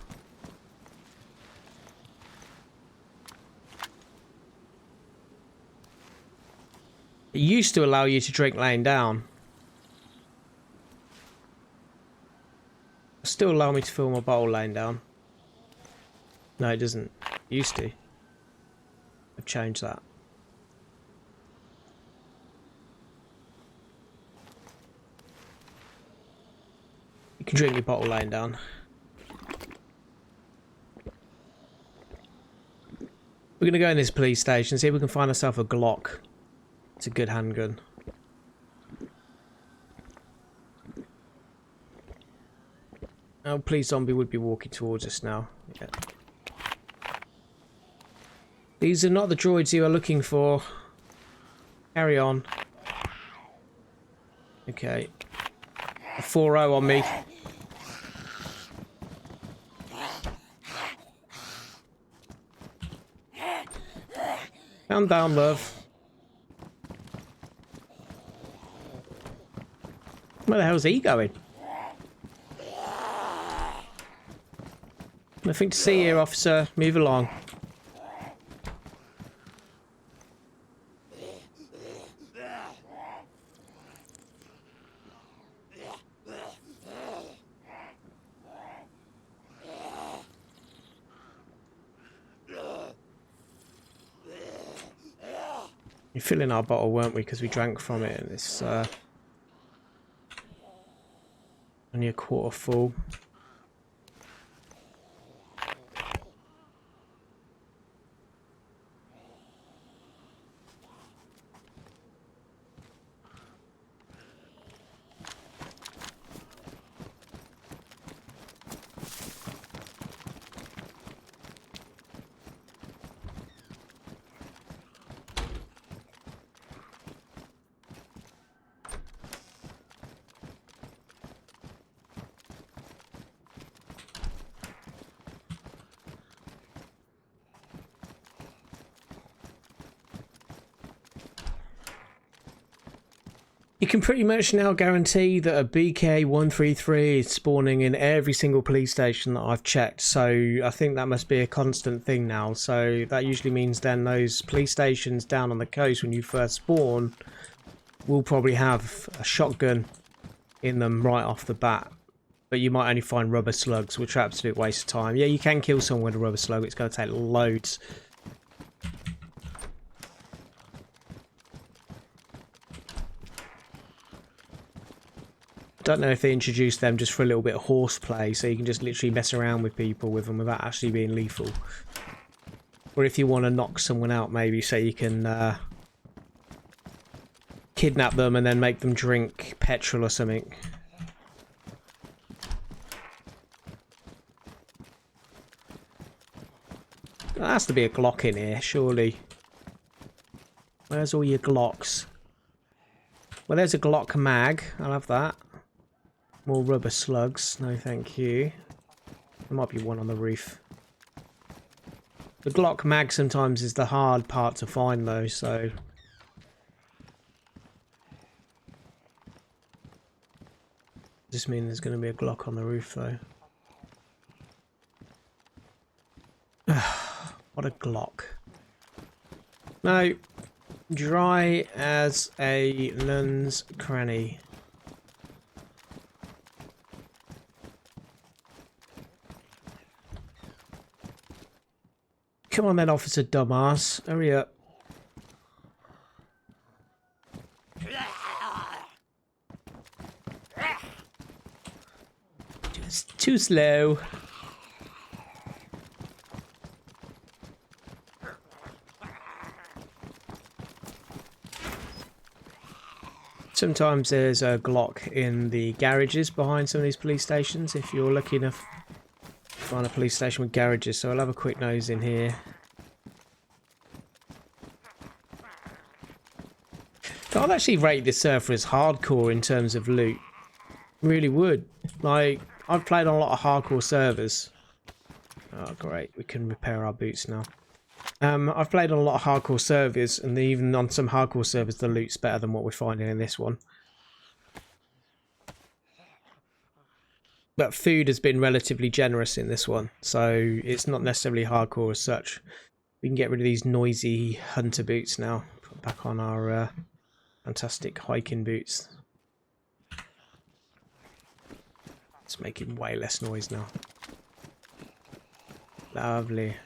It used to allow you to drink laying down. Still allow me to fill my bottle laying down. No, it doesn't. It used to. I've changed that. You can drink your bottle laying down. We're going to go in this police station, see if we can find ourselves a Glock. It's a good handgun. Oh, police zombie would be walking towards us now. Yeah. These are not the droids you are looking for. Carry on. Okay. A 4-0 on me. Calm down, love. Where the hell's he going? Nothing to see here, officer. Move along. We're filling our bottle, weren't we? Because we drank from it, and it's only a quarter full. You can pretty much now guarantee that a BK-133 is spawning in every single police station that I've checked, so I think that must be a constant thing now. So that usually means then those police stations down on the coast when you first spawn will probably have a shotgun in them right off the bat. But you might only find rubber slugs, which are an absolute waste of time. Yeah, you can kill someone with a rubber slug, it's going to take loads. Don't know if they introduced them just for a little bit of horseplay, so you can just literally mess around with people with them without actually being lethal. Or if you want to knock someone out, maybe, so you can kidnap them and then make them drink petrol or something. There has to be a Glock in here, surely. Where's all your Glocks? Well, there's a Glock mag. I'll have that. More rubber slugs. No, thank you. There might be one on the roof. The Glock mag sometimes is the hard part to find, though, so... Does this mean there's going to be a Glock on the roof, though? What a Glock. No. Dry as a nun's cranny. Come on then, Officer Dumbass. Hurry up. Just too slow. Sometimes there's a Glock in the garages behind some of these police stations, if you're lucky enough to find a police station with garages. So I'll have a quick nose in here. I'd actually rate this server as hardcore in terms of loot. Really would. Like, I've played on a lot of hardcore servers. Oh great, we can repair our boots now. I've played on a lot of hardcore servers, and even on some hardcore servers the loot's better than what we're finding in this one. But food has been relatively generous in this one, so it's not necessarily hardcore as such. We can get rid of these noisy hunter boots now. Put back on our fantastic hiking boots. It's making way less noise now. Lovely.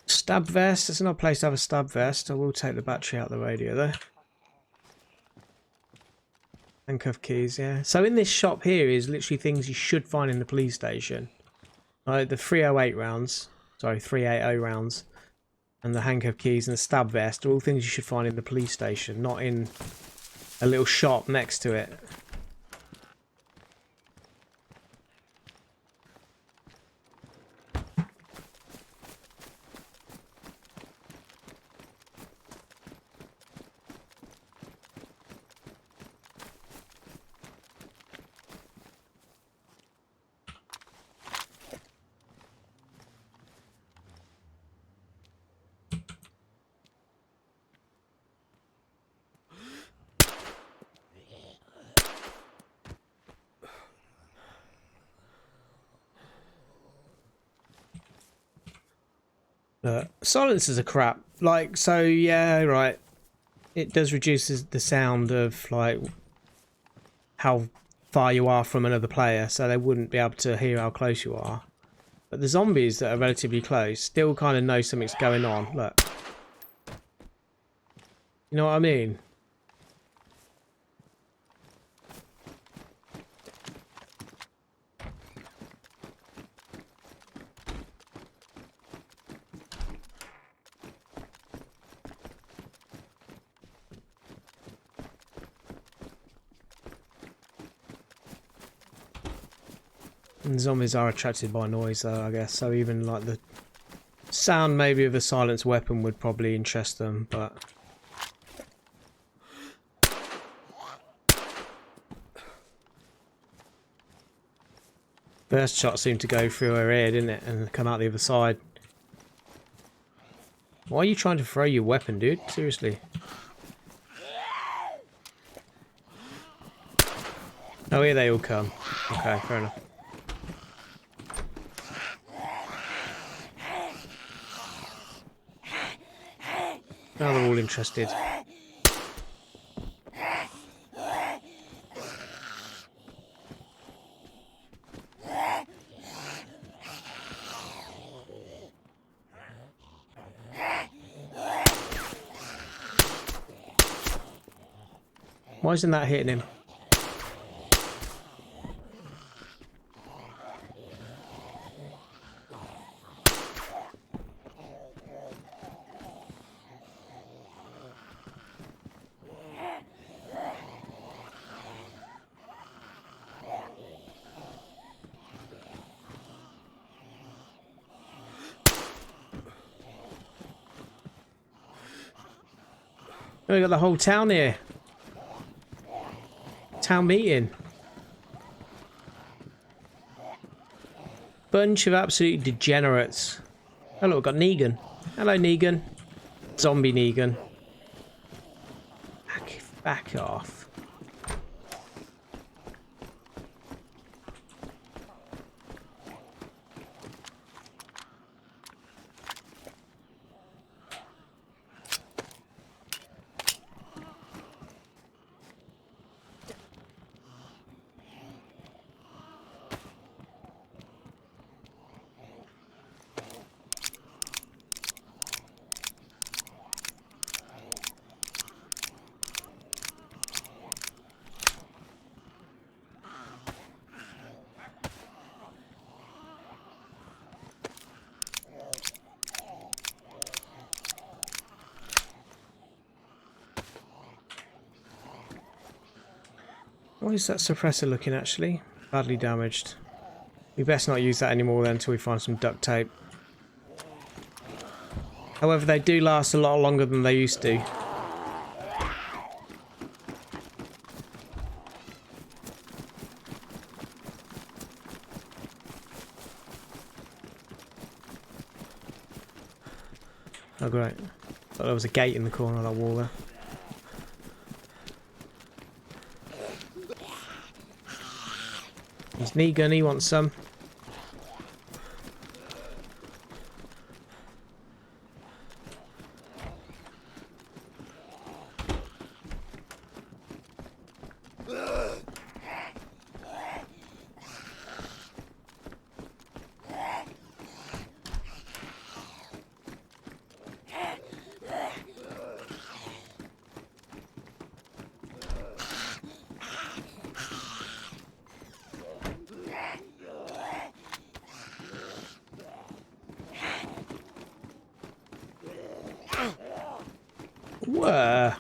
Stab vest. There's not a place to have a stab vest. I will take the battery out of the radio though. Handcuff keys, yeah. So in this shop here is literally things you should find in the police station. Like the 308 rounds. Sorry, 380 rounds. And the handcuff keys and the stab vest are all things you should find in the police station, not in a little shop next to it. Silencers are crap. Like, so yeah, right. It does reduce the sound of like how far you are from another player, so they wouldn't be able to hear how close you are. But the zombies that are relatively close still kind of know something's going on. Look. You know what I mean? And zombies are attracted by noise though, I guess. So even like the sound maybe of a silenced weapon would probably interest them, but... First shot seemed to go through her ear, didn't it? And come out the other side. Why are you trying to throw your weapon, dude? Seriously. Oh, here they all come. Okay, fair enough. Now they're all interested. Why isn't that hitting him? Oh, we got the whole town here. Town meeting. Bunch of absolute degenerates. Oh look, we've got Negan. Hello Negan. Zombie Negan. Back off. What is that suppressor looking actually? Badly damaged. We best not use that anymore then until we find some duct tape. However, they do last a lot longer than they used to. Oh great. Thought there was a gate in the corner of that wall there. There's Negan, he wants some. Whoa.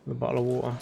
The bottle of water.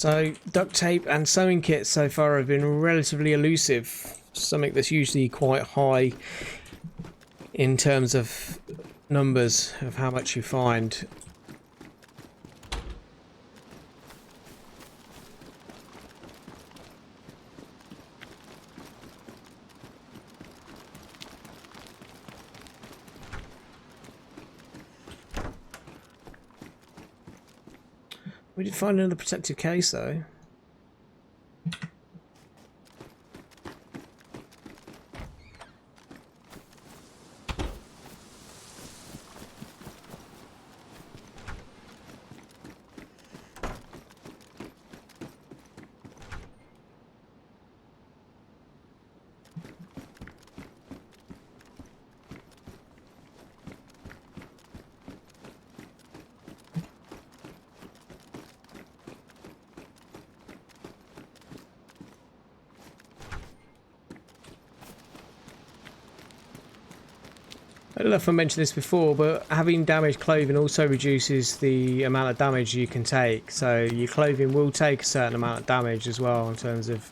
So duct tape and sewing kits so far have been relatively elusive. Something that's usually quite high in terms of numbers of how much you find. We did find another protective case though. I don't know if I mentioned this before, but having damaged clothing also reduces the amount of damage you can take. So your clothing will take a certain amount of damage as well in terms of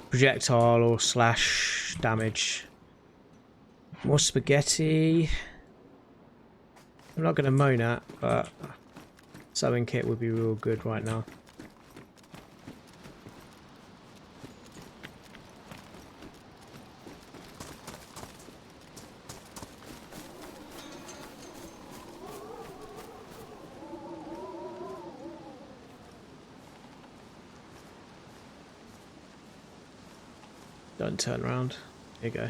projectile or slash damage. More spaghetti. I'm not going to moan at, but sewing kit would be real good right now. Don't turn around. Here you go.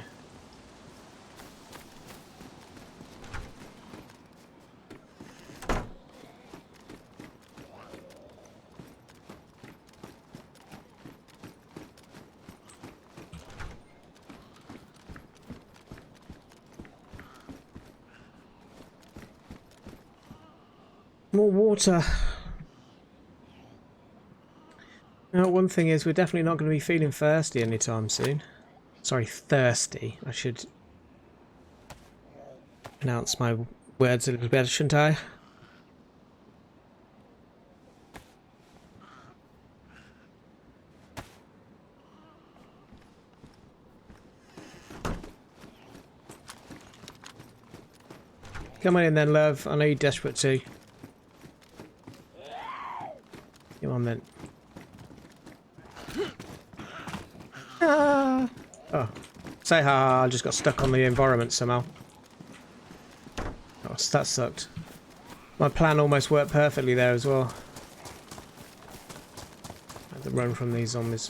More water. Now, one thing is, we're definitely not going to be feeling thirsty anytime soon. Sorry, thirsty. I should pronounce my words a little better, shouldn't I? Come on in then, love. I know you're desperate too. Come on then. Ah. Oh, say ha! I just got stuck on the environment somehow. Oh, that sucked. My plan almost worked perfectly there as well. I had to run from these zombies.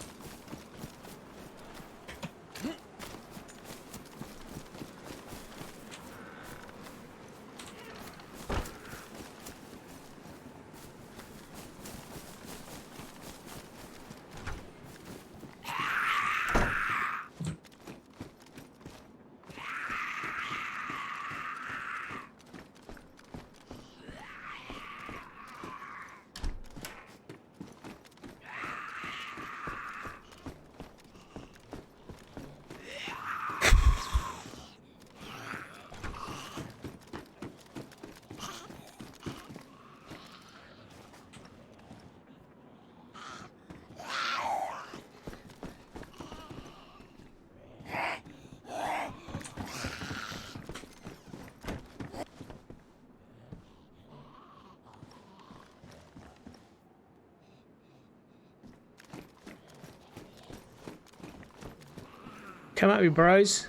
Come at me, bros.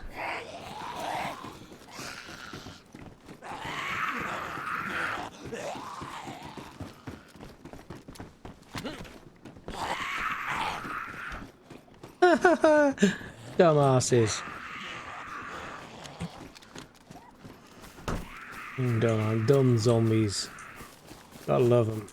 Dumbasses. Dumb zombies. I love them.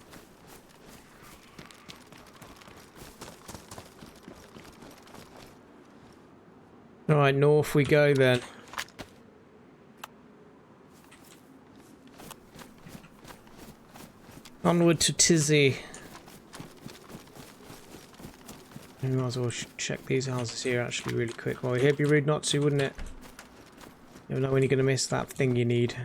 Alright, north we go then. Onward to Tizzy. We might as well check these houses here actually really quick. Well, it'd be rude not to, wouldn't it? You don't know when you're going to miss that thing you need.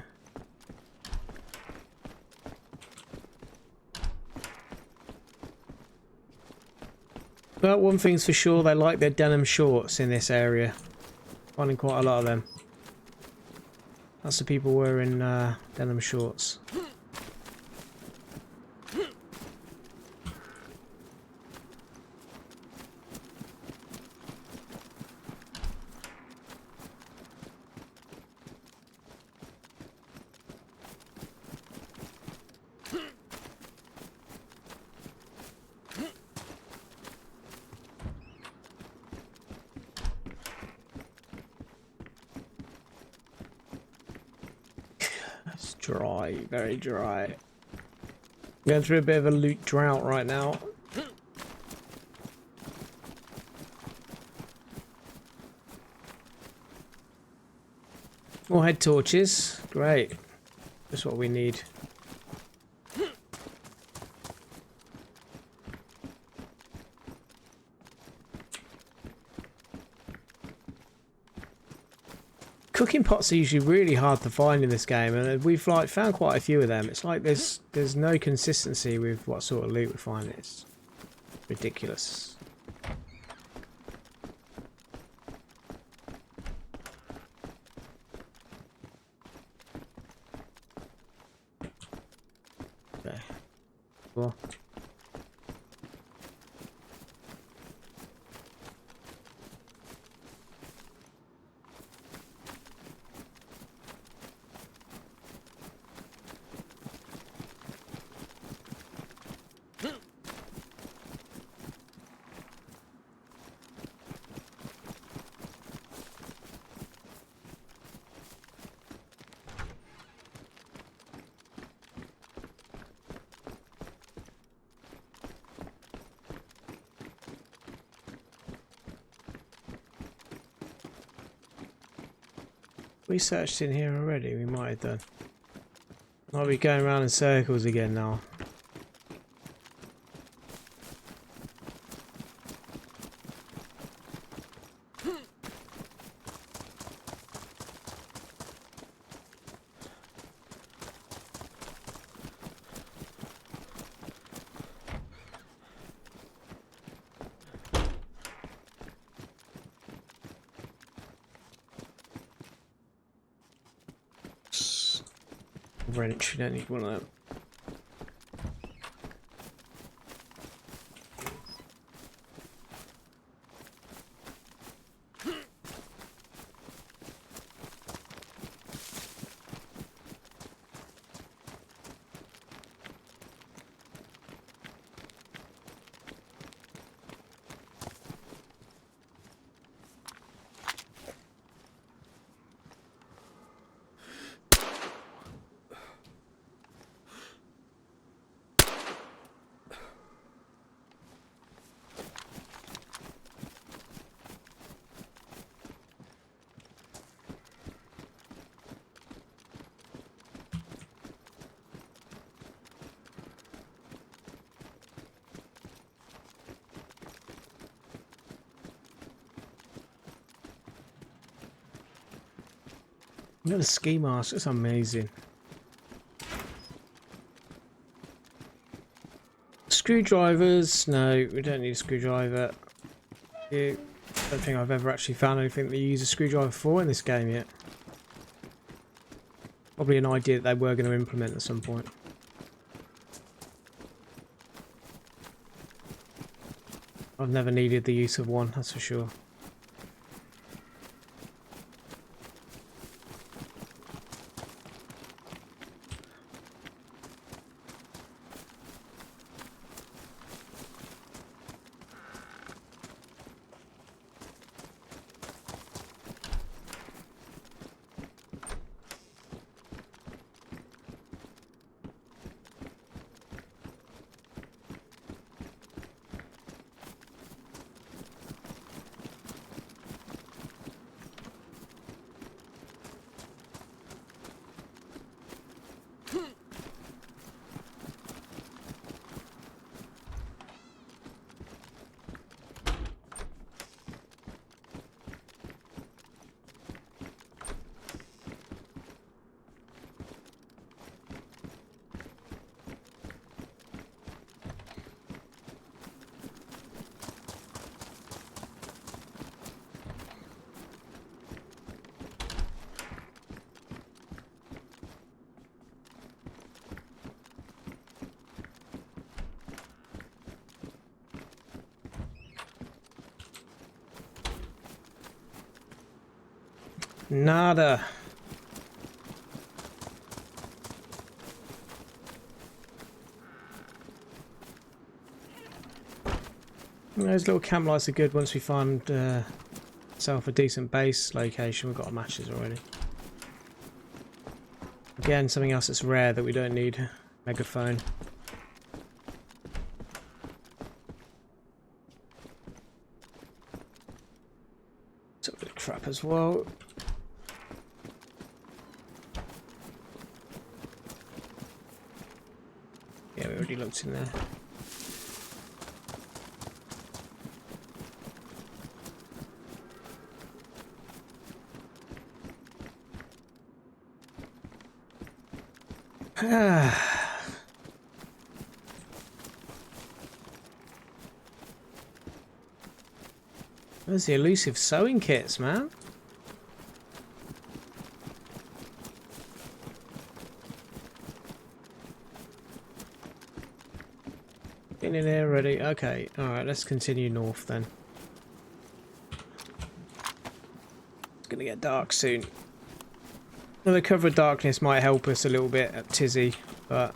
But one thing's for sure, they like their denim shorts in this area. Finding quite a lot of them. Lots of people wearing denim shorts. It's dry, very dry. Going through a bit of a loot drought right now. More head torches, great. That's what we need. Cooking pots are usually really hard to find in this game, and we've found quite a few of them. It's like there's no consistency with what sort of loot we find. It's ridiculous. Okay. Well. We searched in here already, we might have done. Might be going around in circles again now. Wrench, you don't need one of them. Look at the ski mask, it's amazing. Screwdrivers, no, we don't need a screwdriver. I don't think I've ever actually found anything that you use a screwdriver for in this game yet. Probably an idea that they were going to implement at some point. I've never needed the use of one, that's for sure. Nada. Those little camp lights are good once we find ourselves a decent base location. We've got our matches already. Again, something else that's rare that we don't need. Megaphone. It's a bit of crap as well. Yeah, we already looked in there. Where's the elusive sewing kits, man? Getting in there ready. Okay, alright, let's continue north then. It's gonna get dark soon. Well, the cover of darkness might help us a little bit at Tizzy, but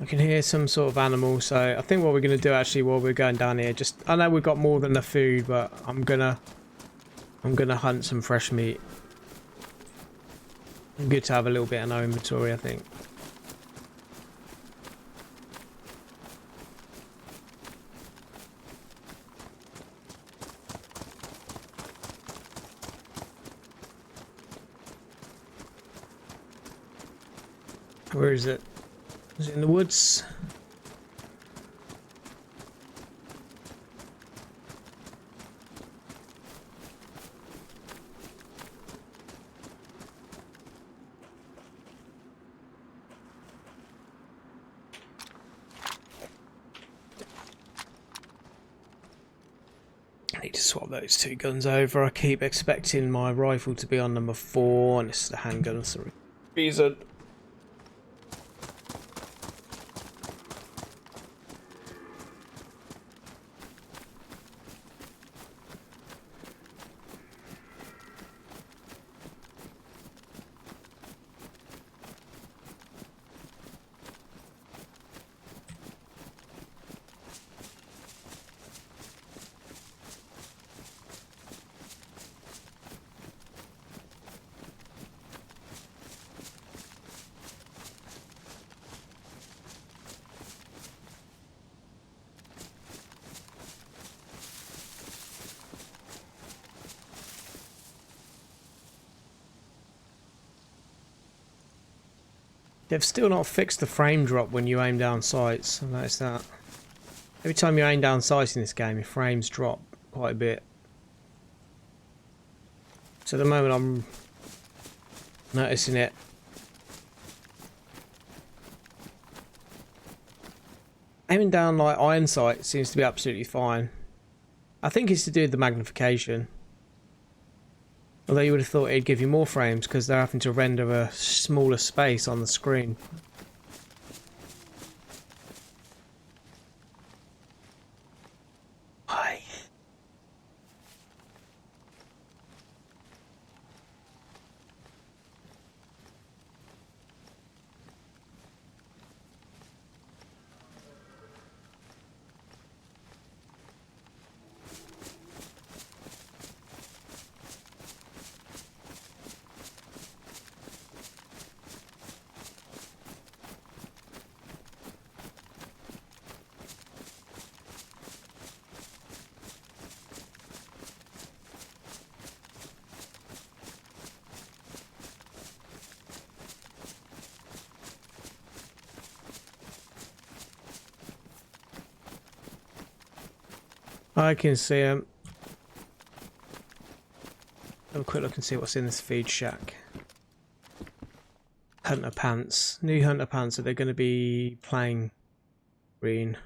I can hear some sort of animal, so I think what we're going to do actually while we're going down here, I know we've got more than the food, but I'm gonna hunt some fresh meat. Good to have a little bit in our inventory, I think. Where is it? Is it in the woods? I need to swap those two guns over. I keep expecting my rifle to be on number 4 and it's the handgun for some reason. They've still not fixed the frame drop when you aim down sights. I've noticed that. Every time you aim down sights in this game, your frames drop quite a bit. So at the moment I'm noticing it. Aiming down like iron sight seems to be absolutely fine. I think it's to do with the magnification. Although you would have thought it'd give you more frames because they're having to render a smaller space on the screen. Why? I can see him. Have a quick look and see what's in this feed shack. Hunter pants. New hunter pants. Are they going to be plain green? A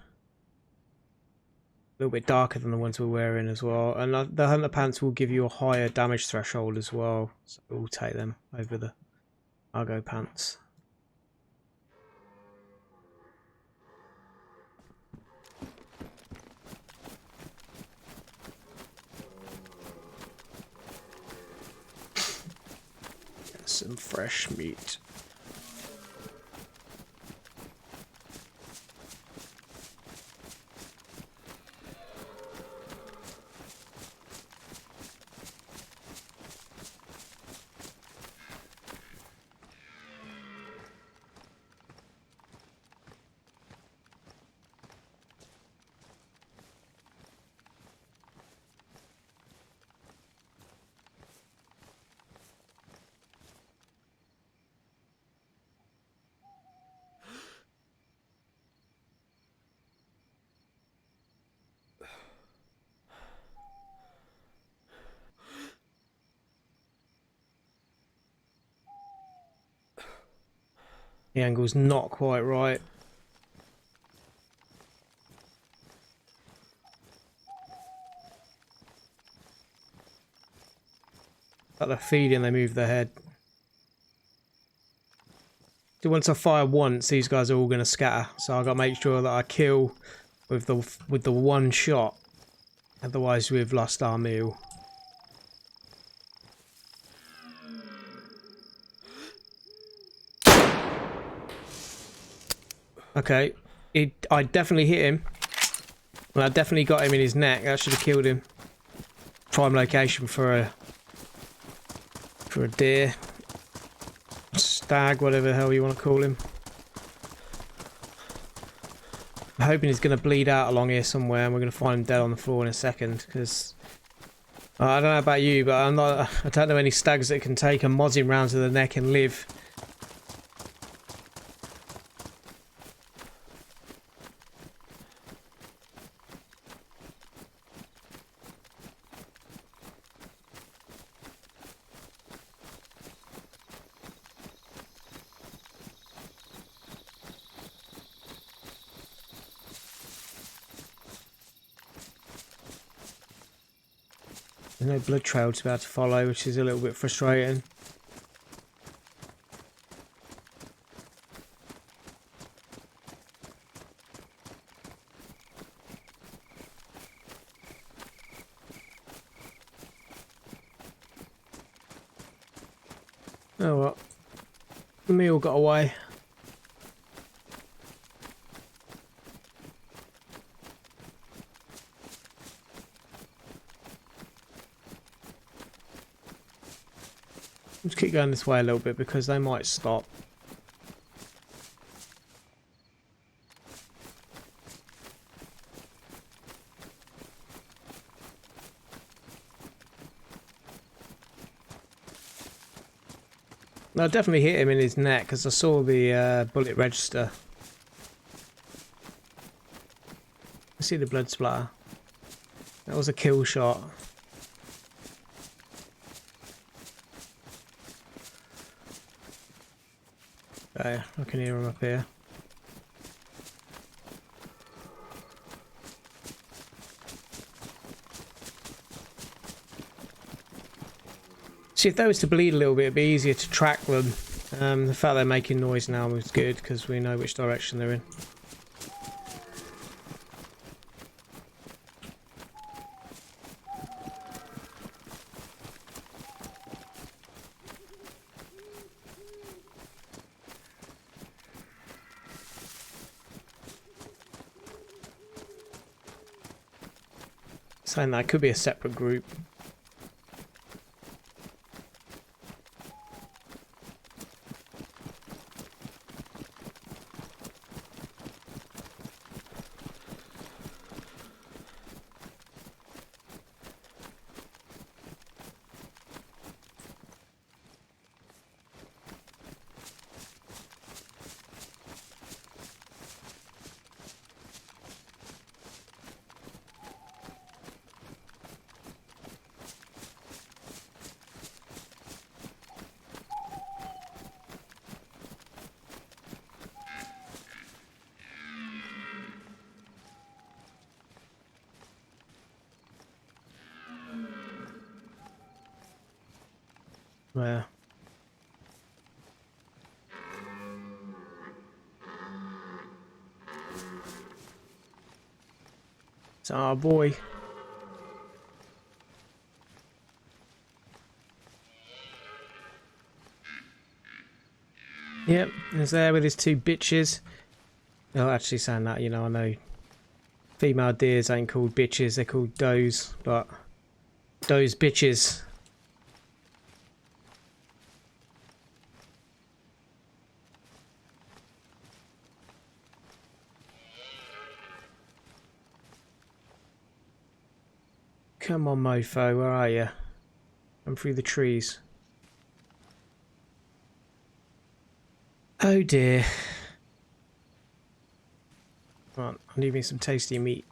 little bit darker than the ones we're wearing as well. And the hunter pants will give you a higher damage threshold as well. So we'll take them over the cargo pants. some fresh meat. The angle's not quite right. Like they're feeding, they move their head. So once I fire once, these guys are all going to scatter. So I've got to make sure that I kill with the one shot. Otherwise, we've lost our meal. Okay, I definitely hit him. Well, I definitely got him in his neck. That should have killed him. Prime location for a deer, stag, whatever the hell you want to call him. I'm hoping he's going to bleed out along here somewhere, and we're going to find him dead on the floor in a second. Because I don't know about you, but I don't know any stags that can take a mozzing round to the neck and live. There's no blood trail to be able to follow, which is a little bit frustrating. Oh well, the meal got away. Just keep going this way a little bit because they might stop. I definitely hit him in his neck because I saw the bullet register. I see the blood splatter. That was a kill shot. Okay, I can hear him up here. See, if they was to bleed a little bit, it'd be easier to track them. The fact they're making noise now is good because we know which direction they're in. Saying that could be a separate group. Where? It's our boy. Yep, he's there with his two bitches. Oh, actually saying that, you know, I know female deers ain't called bitches, they're called does, but does bitches. Come on, mofo, where are you? I'm through the trees. Oh dear. Right, I need me some tasty meat.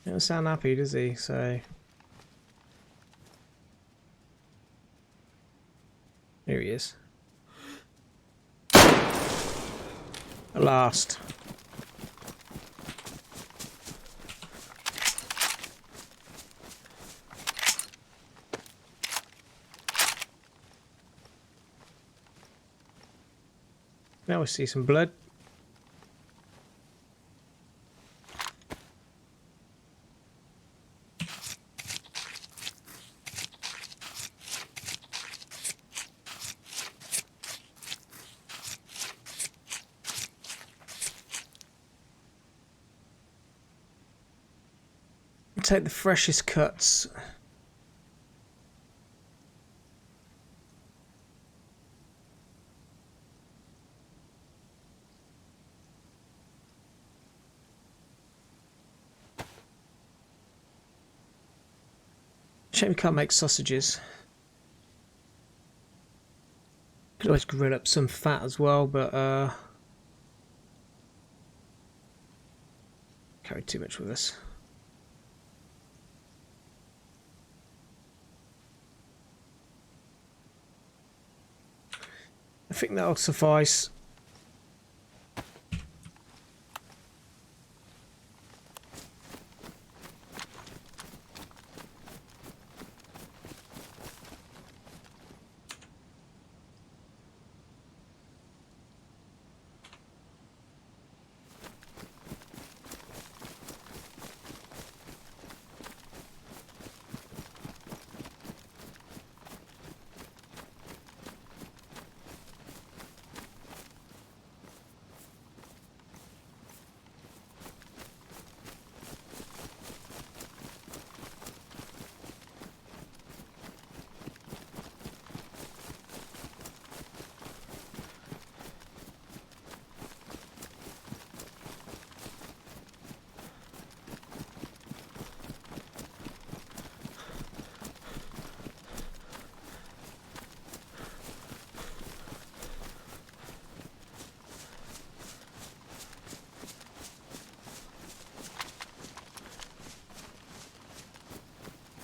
He doesn't sound happy, does he? So here he is. At last. Now we see some blood. Take the freshest cuts. Shame we can't make sausages. Could always grill up some fat as well, but carry too much with us. I think that'll suffice.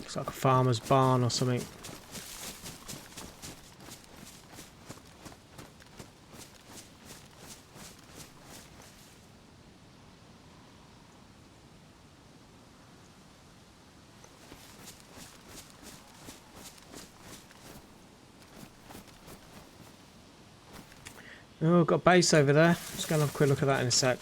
Looks like a farmer's barn or something. Oh, got a base over there. Just gonna have a quick look at that in a sec.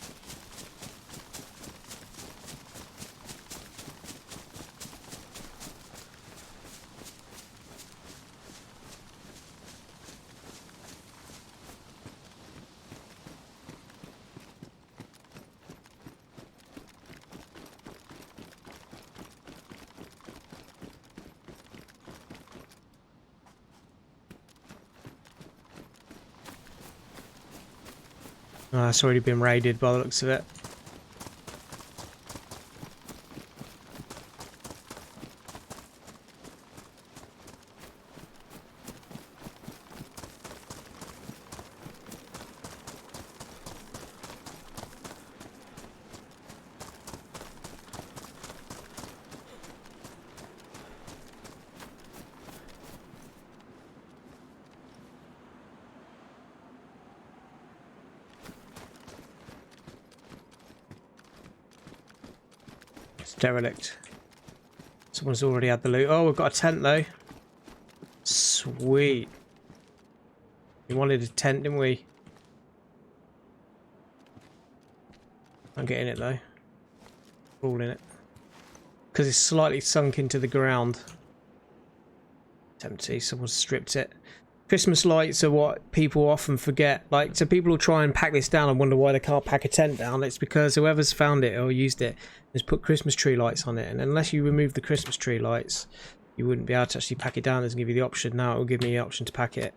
Oh, it's already been raided by the looks of it. It's derelict. Someone's already had the loot. Oh, we've got a tent though. Sweet. We wanted a tent, didn't we? I'm getting it though. All in it. because it's slightly sunk into the ground. It's empty. Someone stripped it. Christmas lights are what people often forget. Like, so people will try and pack this down and wonder why they can't pack a tent down. It's because whoever's found it or used it has put Christmas tree lights on it. And unless you remove the Christmas tree lights, you wouldn't be able to actually pack it down. It doesn't give you the option. Now it will give me the option to pack it.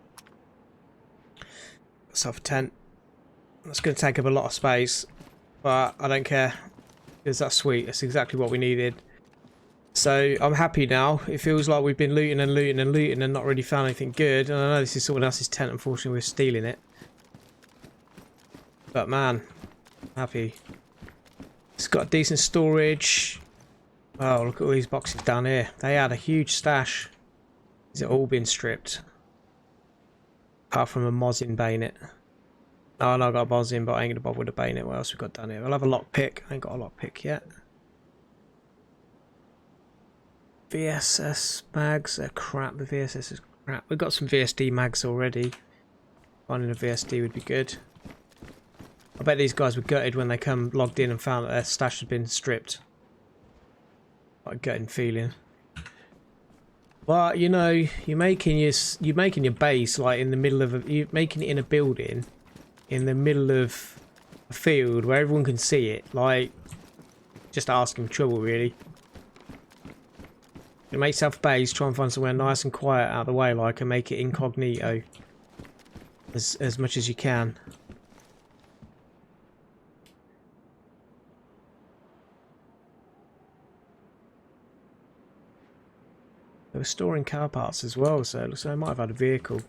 Myself a tent. That's going to take up a lot of space, but I don't care. Because that's sweet. That's exactly what we needed. So I'm happy now. It feels like we've been looting and looting and looting and not really found anything good. And I know this is someone else's tent. Unfortunately, we're stealing it. But man, happy. It's got decent storage. Oh, look at all these boxes down here. They had a huge stash. Has it all been stripped? Apart from a Mosin bayonet. Oh, no, I got a Mosin, but I ain't going to bother with a bayonet. What else we got down here? I'll have a lockpick. I ain't got a lockpick yet. VSS mags are crap. The VSS is crap. We've got some VSD mags already. Finding a VSD would be good. I bet these guys were gutted when they come logged in and found that their stash had been stripped. Like a gutting feeling. But you know, you're making your base like in the middle of you're making it in a building, in the middle of a field where everyone can see it. Like, just asking for trouble, really. You make yourself a base, try and find somewhere nice and quiet out of the way, like, and make it incognito as much as you can. They were storing car parts as well, so it looks like they might have had a vehicle.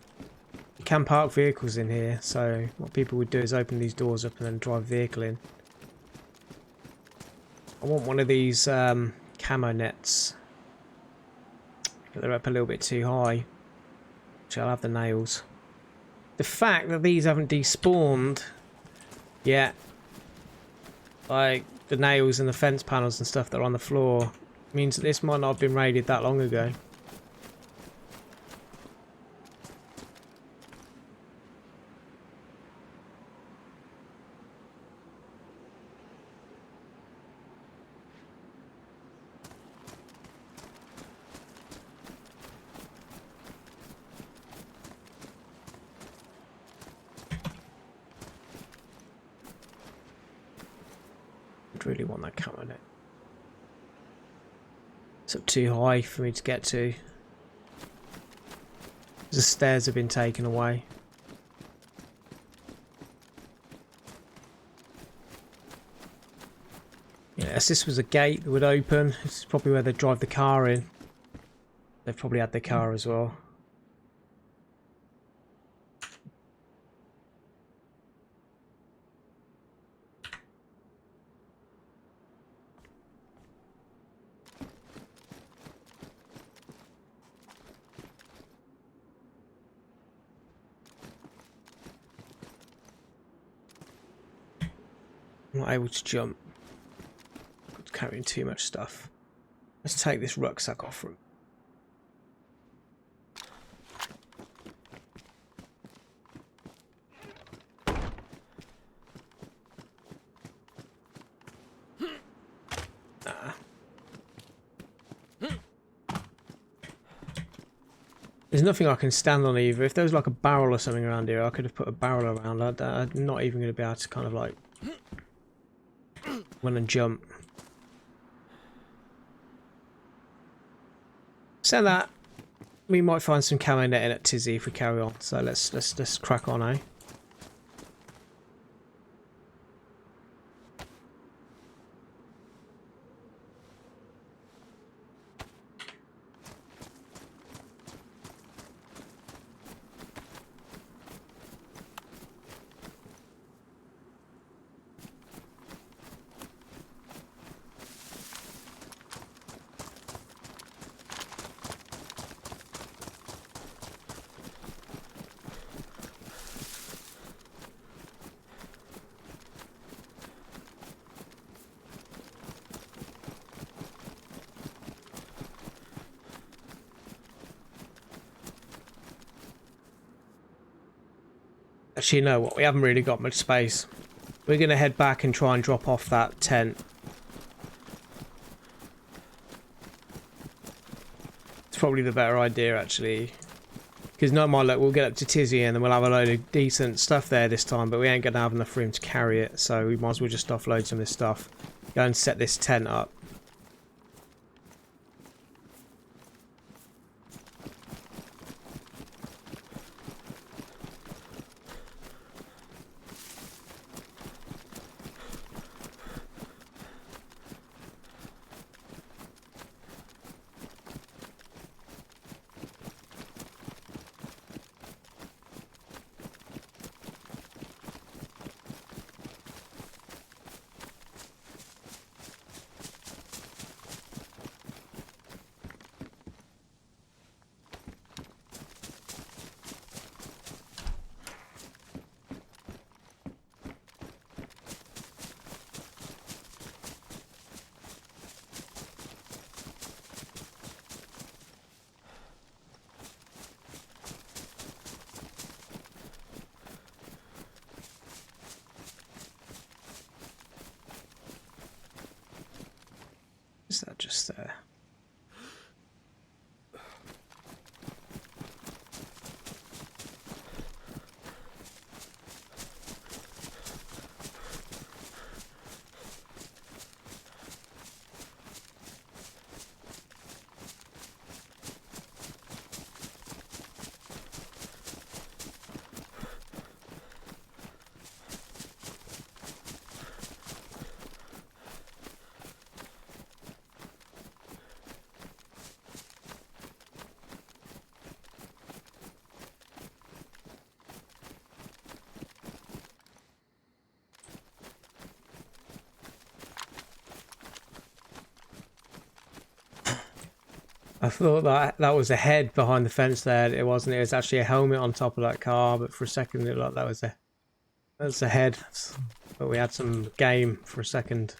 You can park vehicles in here, so what people would do is open these doors up and then drive a vehicle in. I want one of these camo nets. But they're up a little bit too high. So I'll have the nails. The fact that these haven't despawned yet, like the nails and the fence panels and stuff that are on the floor, means that this might not have been raided that long ago. Really want that camo net. It's up too high for me to get to. The stairs have been taken away. Yes, this was a gate that would open. This is probably where they'd drive the car in. They've probably had their car as well. I'm not able to jump. I'm carrying too much stuff. Let's take this rucksack off from. There's nothing I can stand on either. If there was like a barrel or something around here, I could have put a barrel around. I'm not even going to be able to kind of like run and jump. So that we might find some camo netting at Tizzy if we carry on. So let's crack on, eh? Actually, you know what? We haven't really got much space. We're going to head back and try and drop off that tent. probably the better idea, actually. Because no my luck, we'll get up to Tizzy and then we'll have a load of decent stuff there this time, but we ain't going to have enough room to carry it, so we might as well just offload some of this stuff. Go and set this tent up. Is that just there? I thought that was a head behind the fence there. It wasn't. It was actually a helmet on top of that car. But for a second, it looked like that was a head. But we had some game for a second.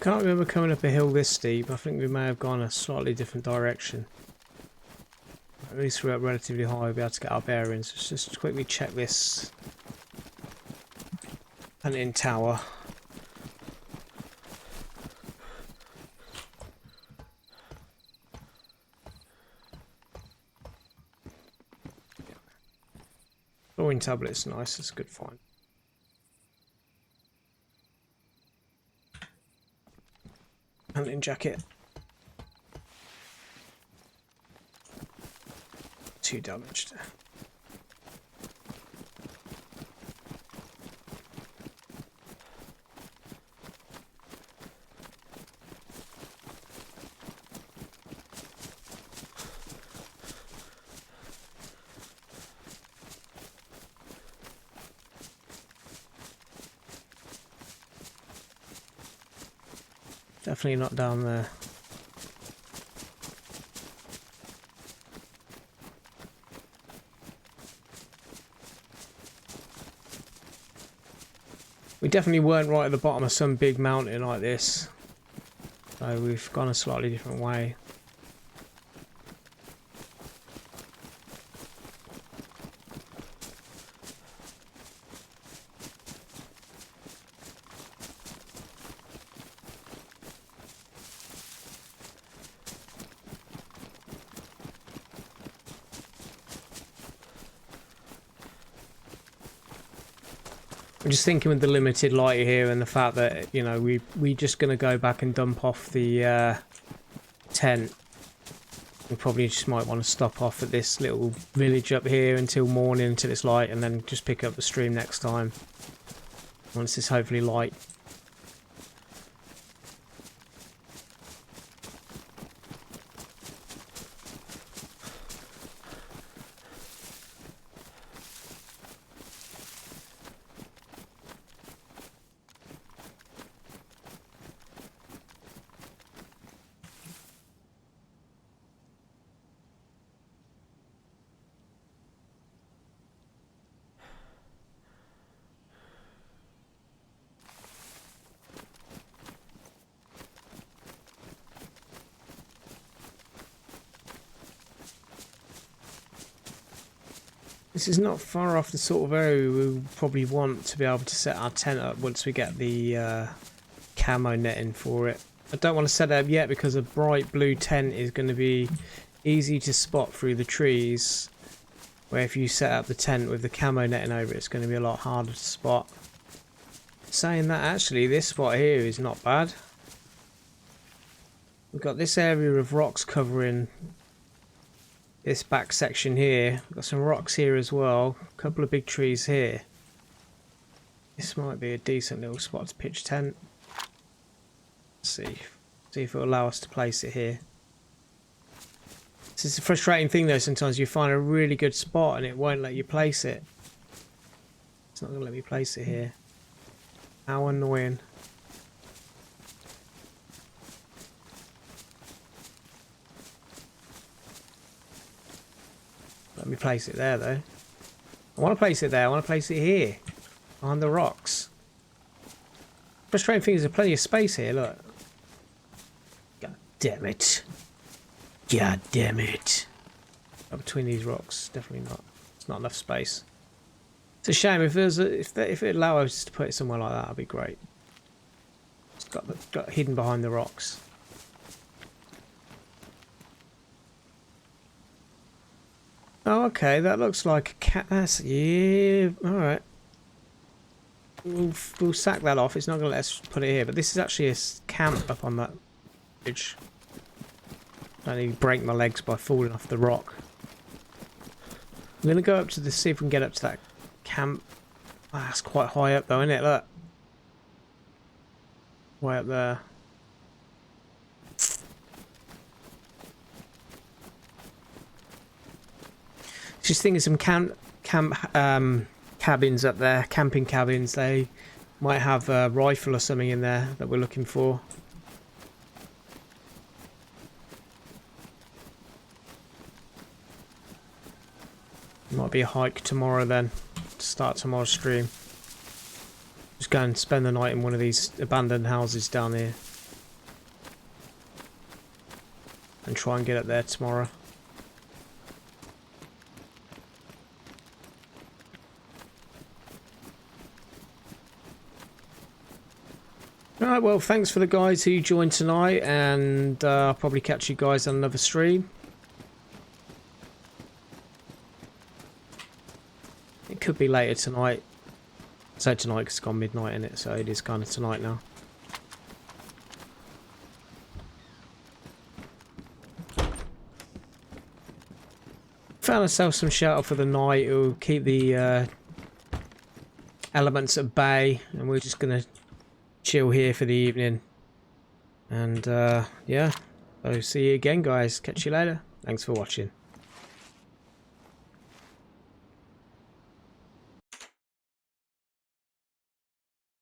can't remember coming up a hill this steep. I think we may have gone a slightly different direction. At least we're up relatively high, we'll be able to get our bearings. Let's just quickly check this hunting tower. Flooring tablet's nice, that's a good find. Hunting jacket. 2 damaged. Definitely not down there. We definitely weren't right at the bottom of some big mountain like this. So we've gone a slightly different way. I'm just thinking with the limited light here and the fact that, you know, we just going to go back and dump off the tent. We probably just might want to stop off at this little village up here until morning, until it's light, and then just pick up the stream next time once it's hopefully light. This is not far off the sort of area we will probably want to be able to set our tent up once we get the camo netting for it. I don't want to set it up yet because a bright blue tent is going to be easy to spot through the trees, where if you set up the tent with the camo netting over it, it's going to be a lot harder to spot. Saying that, actually this spot here is not bad. We've got this area of rocks covering this back section here. We've got some rocks here as well, a couple of big trees here. This might be a decent little spot to pitch tent. Let's see if it'll allow us to place it here. This is a frustrating thing though, sometimes you find a really good spot and it won't let you place it. It's not going to let me place it here. How annoying. Let me place it there though. I want to place it there, I want to place it here. On the rocks. Frustrating thing is there's plenty of space here, look. God damn it. God damn it. Between these rocks, definitely not. It's not enough space. It's a shame. If it allowed us to put it somewhere like that, that'd be great. It's got hidden behind the rocks. Oh, okay, that looks like a cat. That's, yeah, alright. We'll sack that off. It's not going to let us put it here, but this is actually a camp up on that ridge. I need to break my legs by falling off the rock. I'm going to go up to the, see if we can get up to that camp. Oh, that's quite high up though, isn't it? Look. Way up there. Just thinking some cabins up there, camping cabins. They might have a rifle or something in there that we're looking for. Might be a hike tomorrow then, to start tomorrow's stream. Just go and spend the night in one of these abandoned houses down here. and try and get up there tomorrow. Alright, well, thanks for the guys who joined tonight, and I'll probably catch you guys on another stream. It could be later tonight. I say tonight because it's gone midnight in it, so it is kind of tonight now. Found ourselves some shelter for the night. It'll keep the elements at bay, and we're just going to chill here for the evening. And yeah, I'll see you again, guys. Catch you later. Thanks for watching.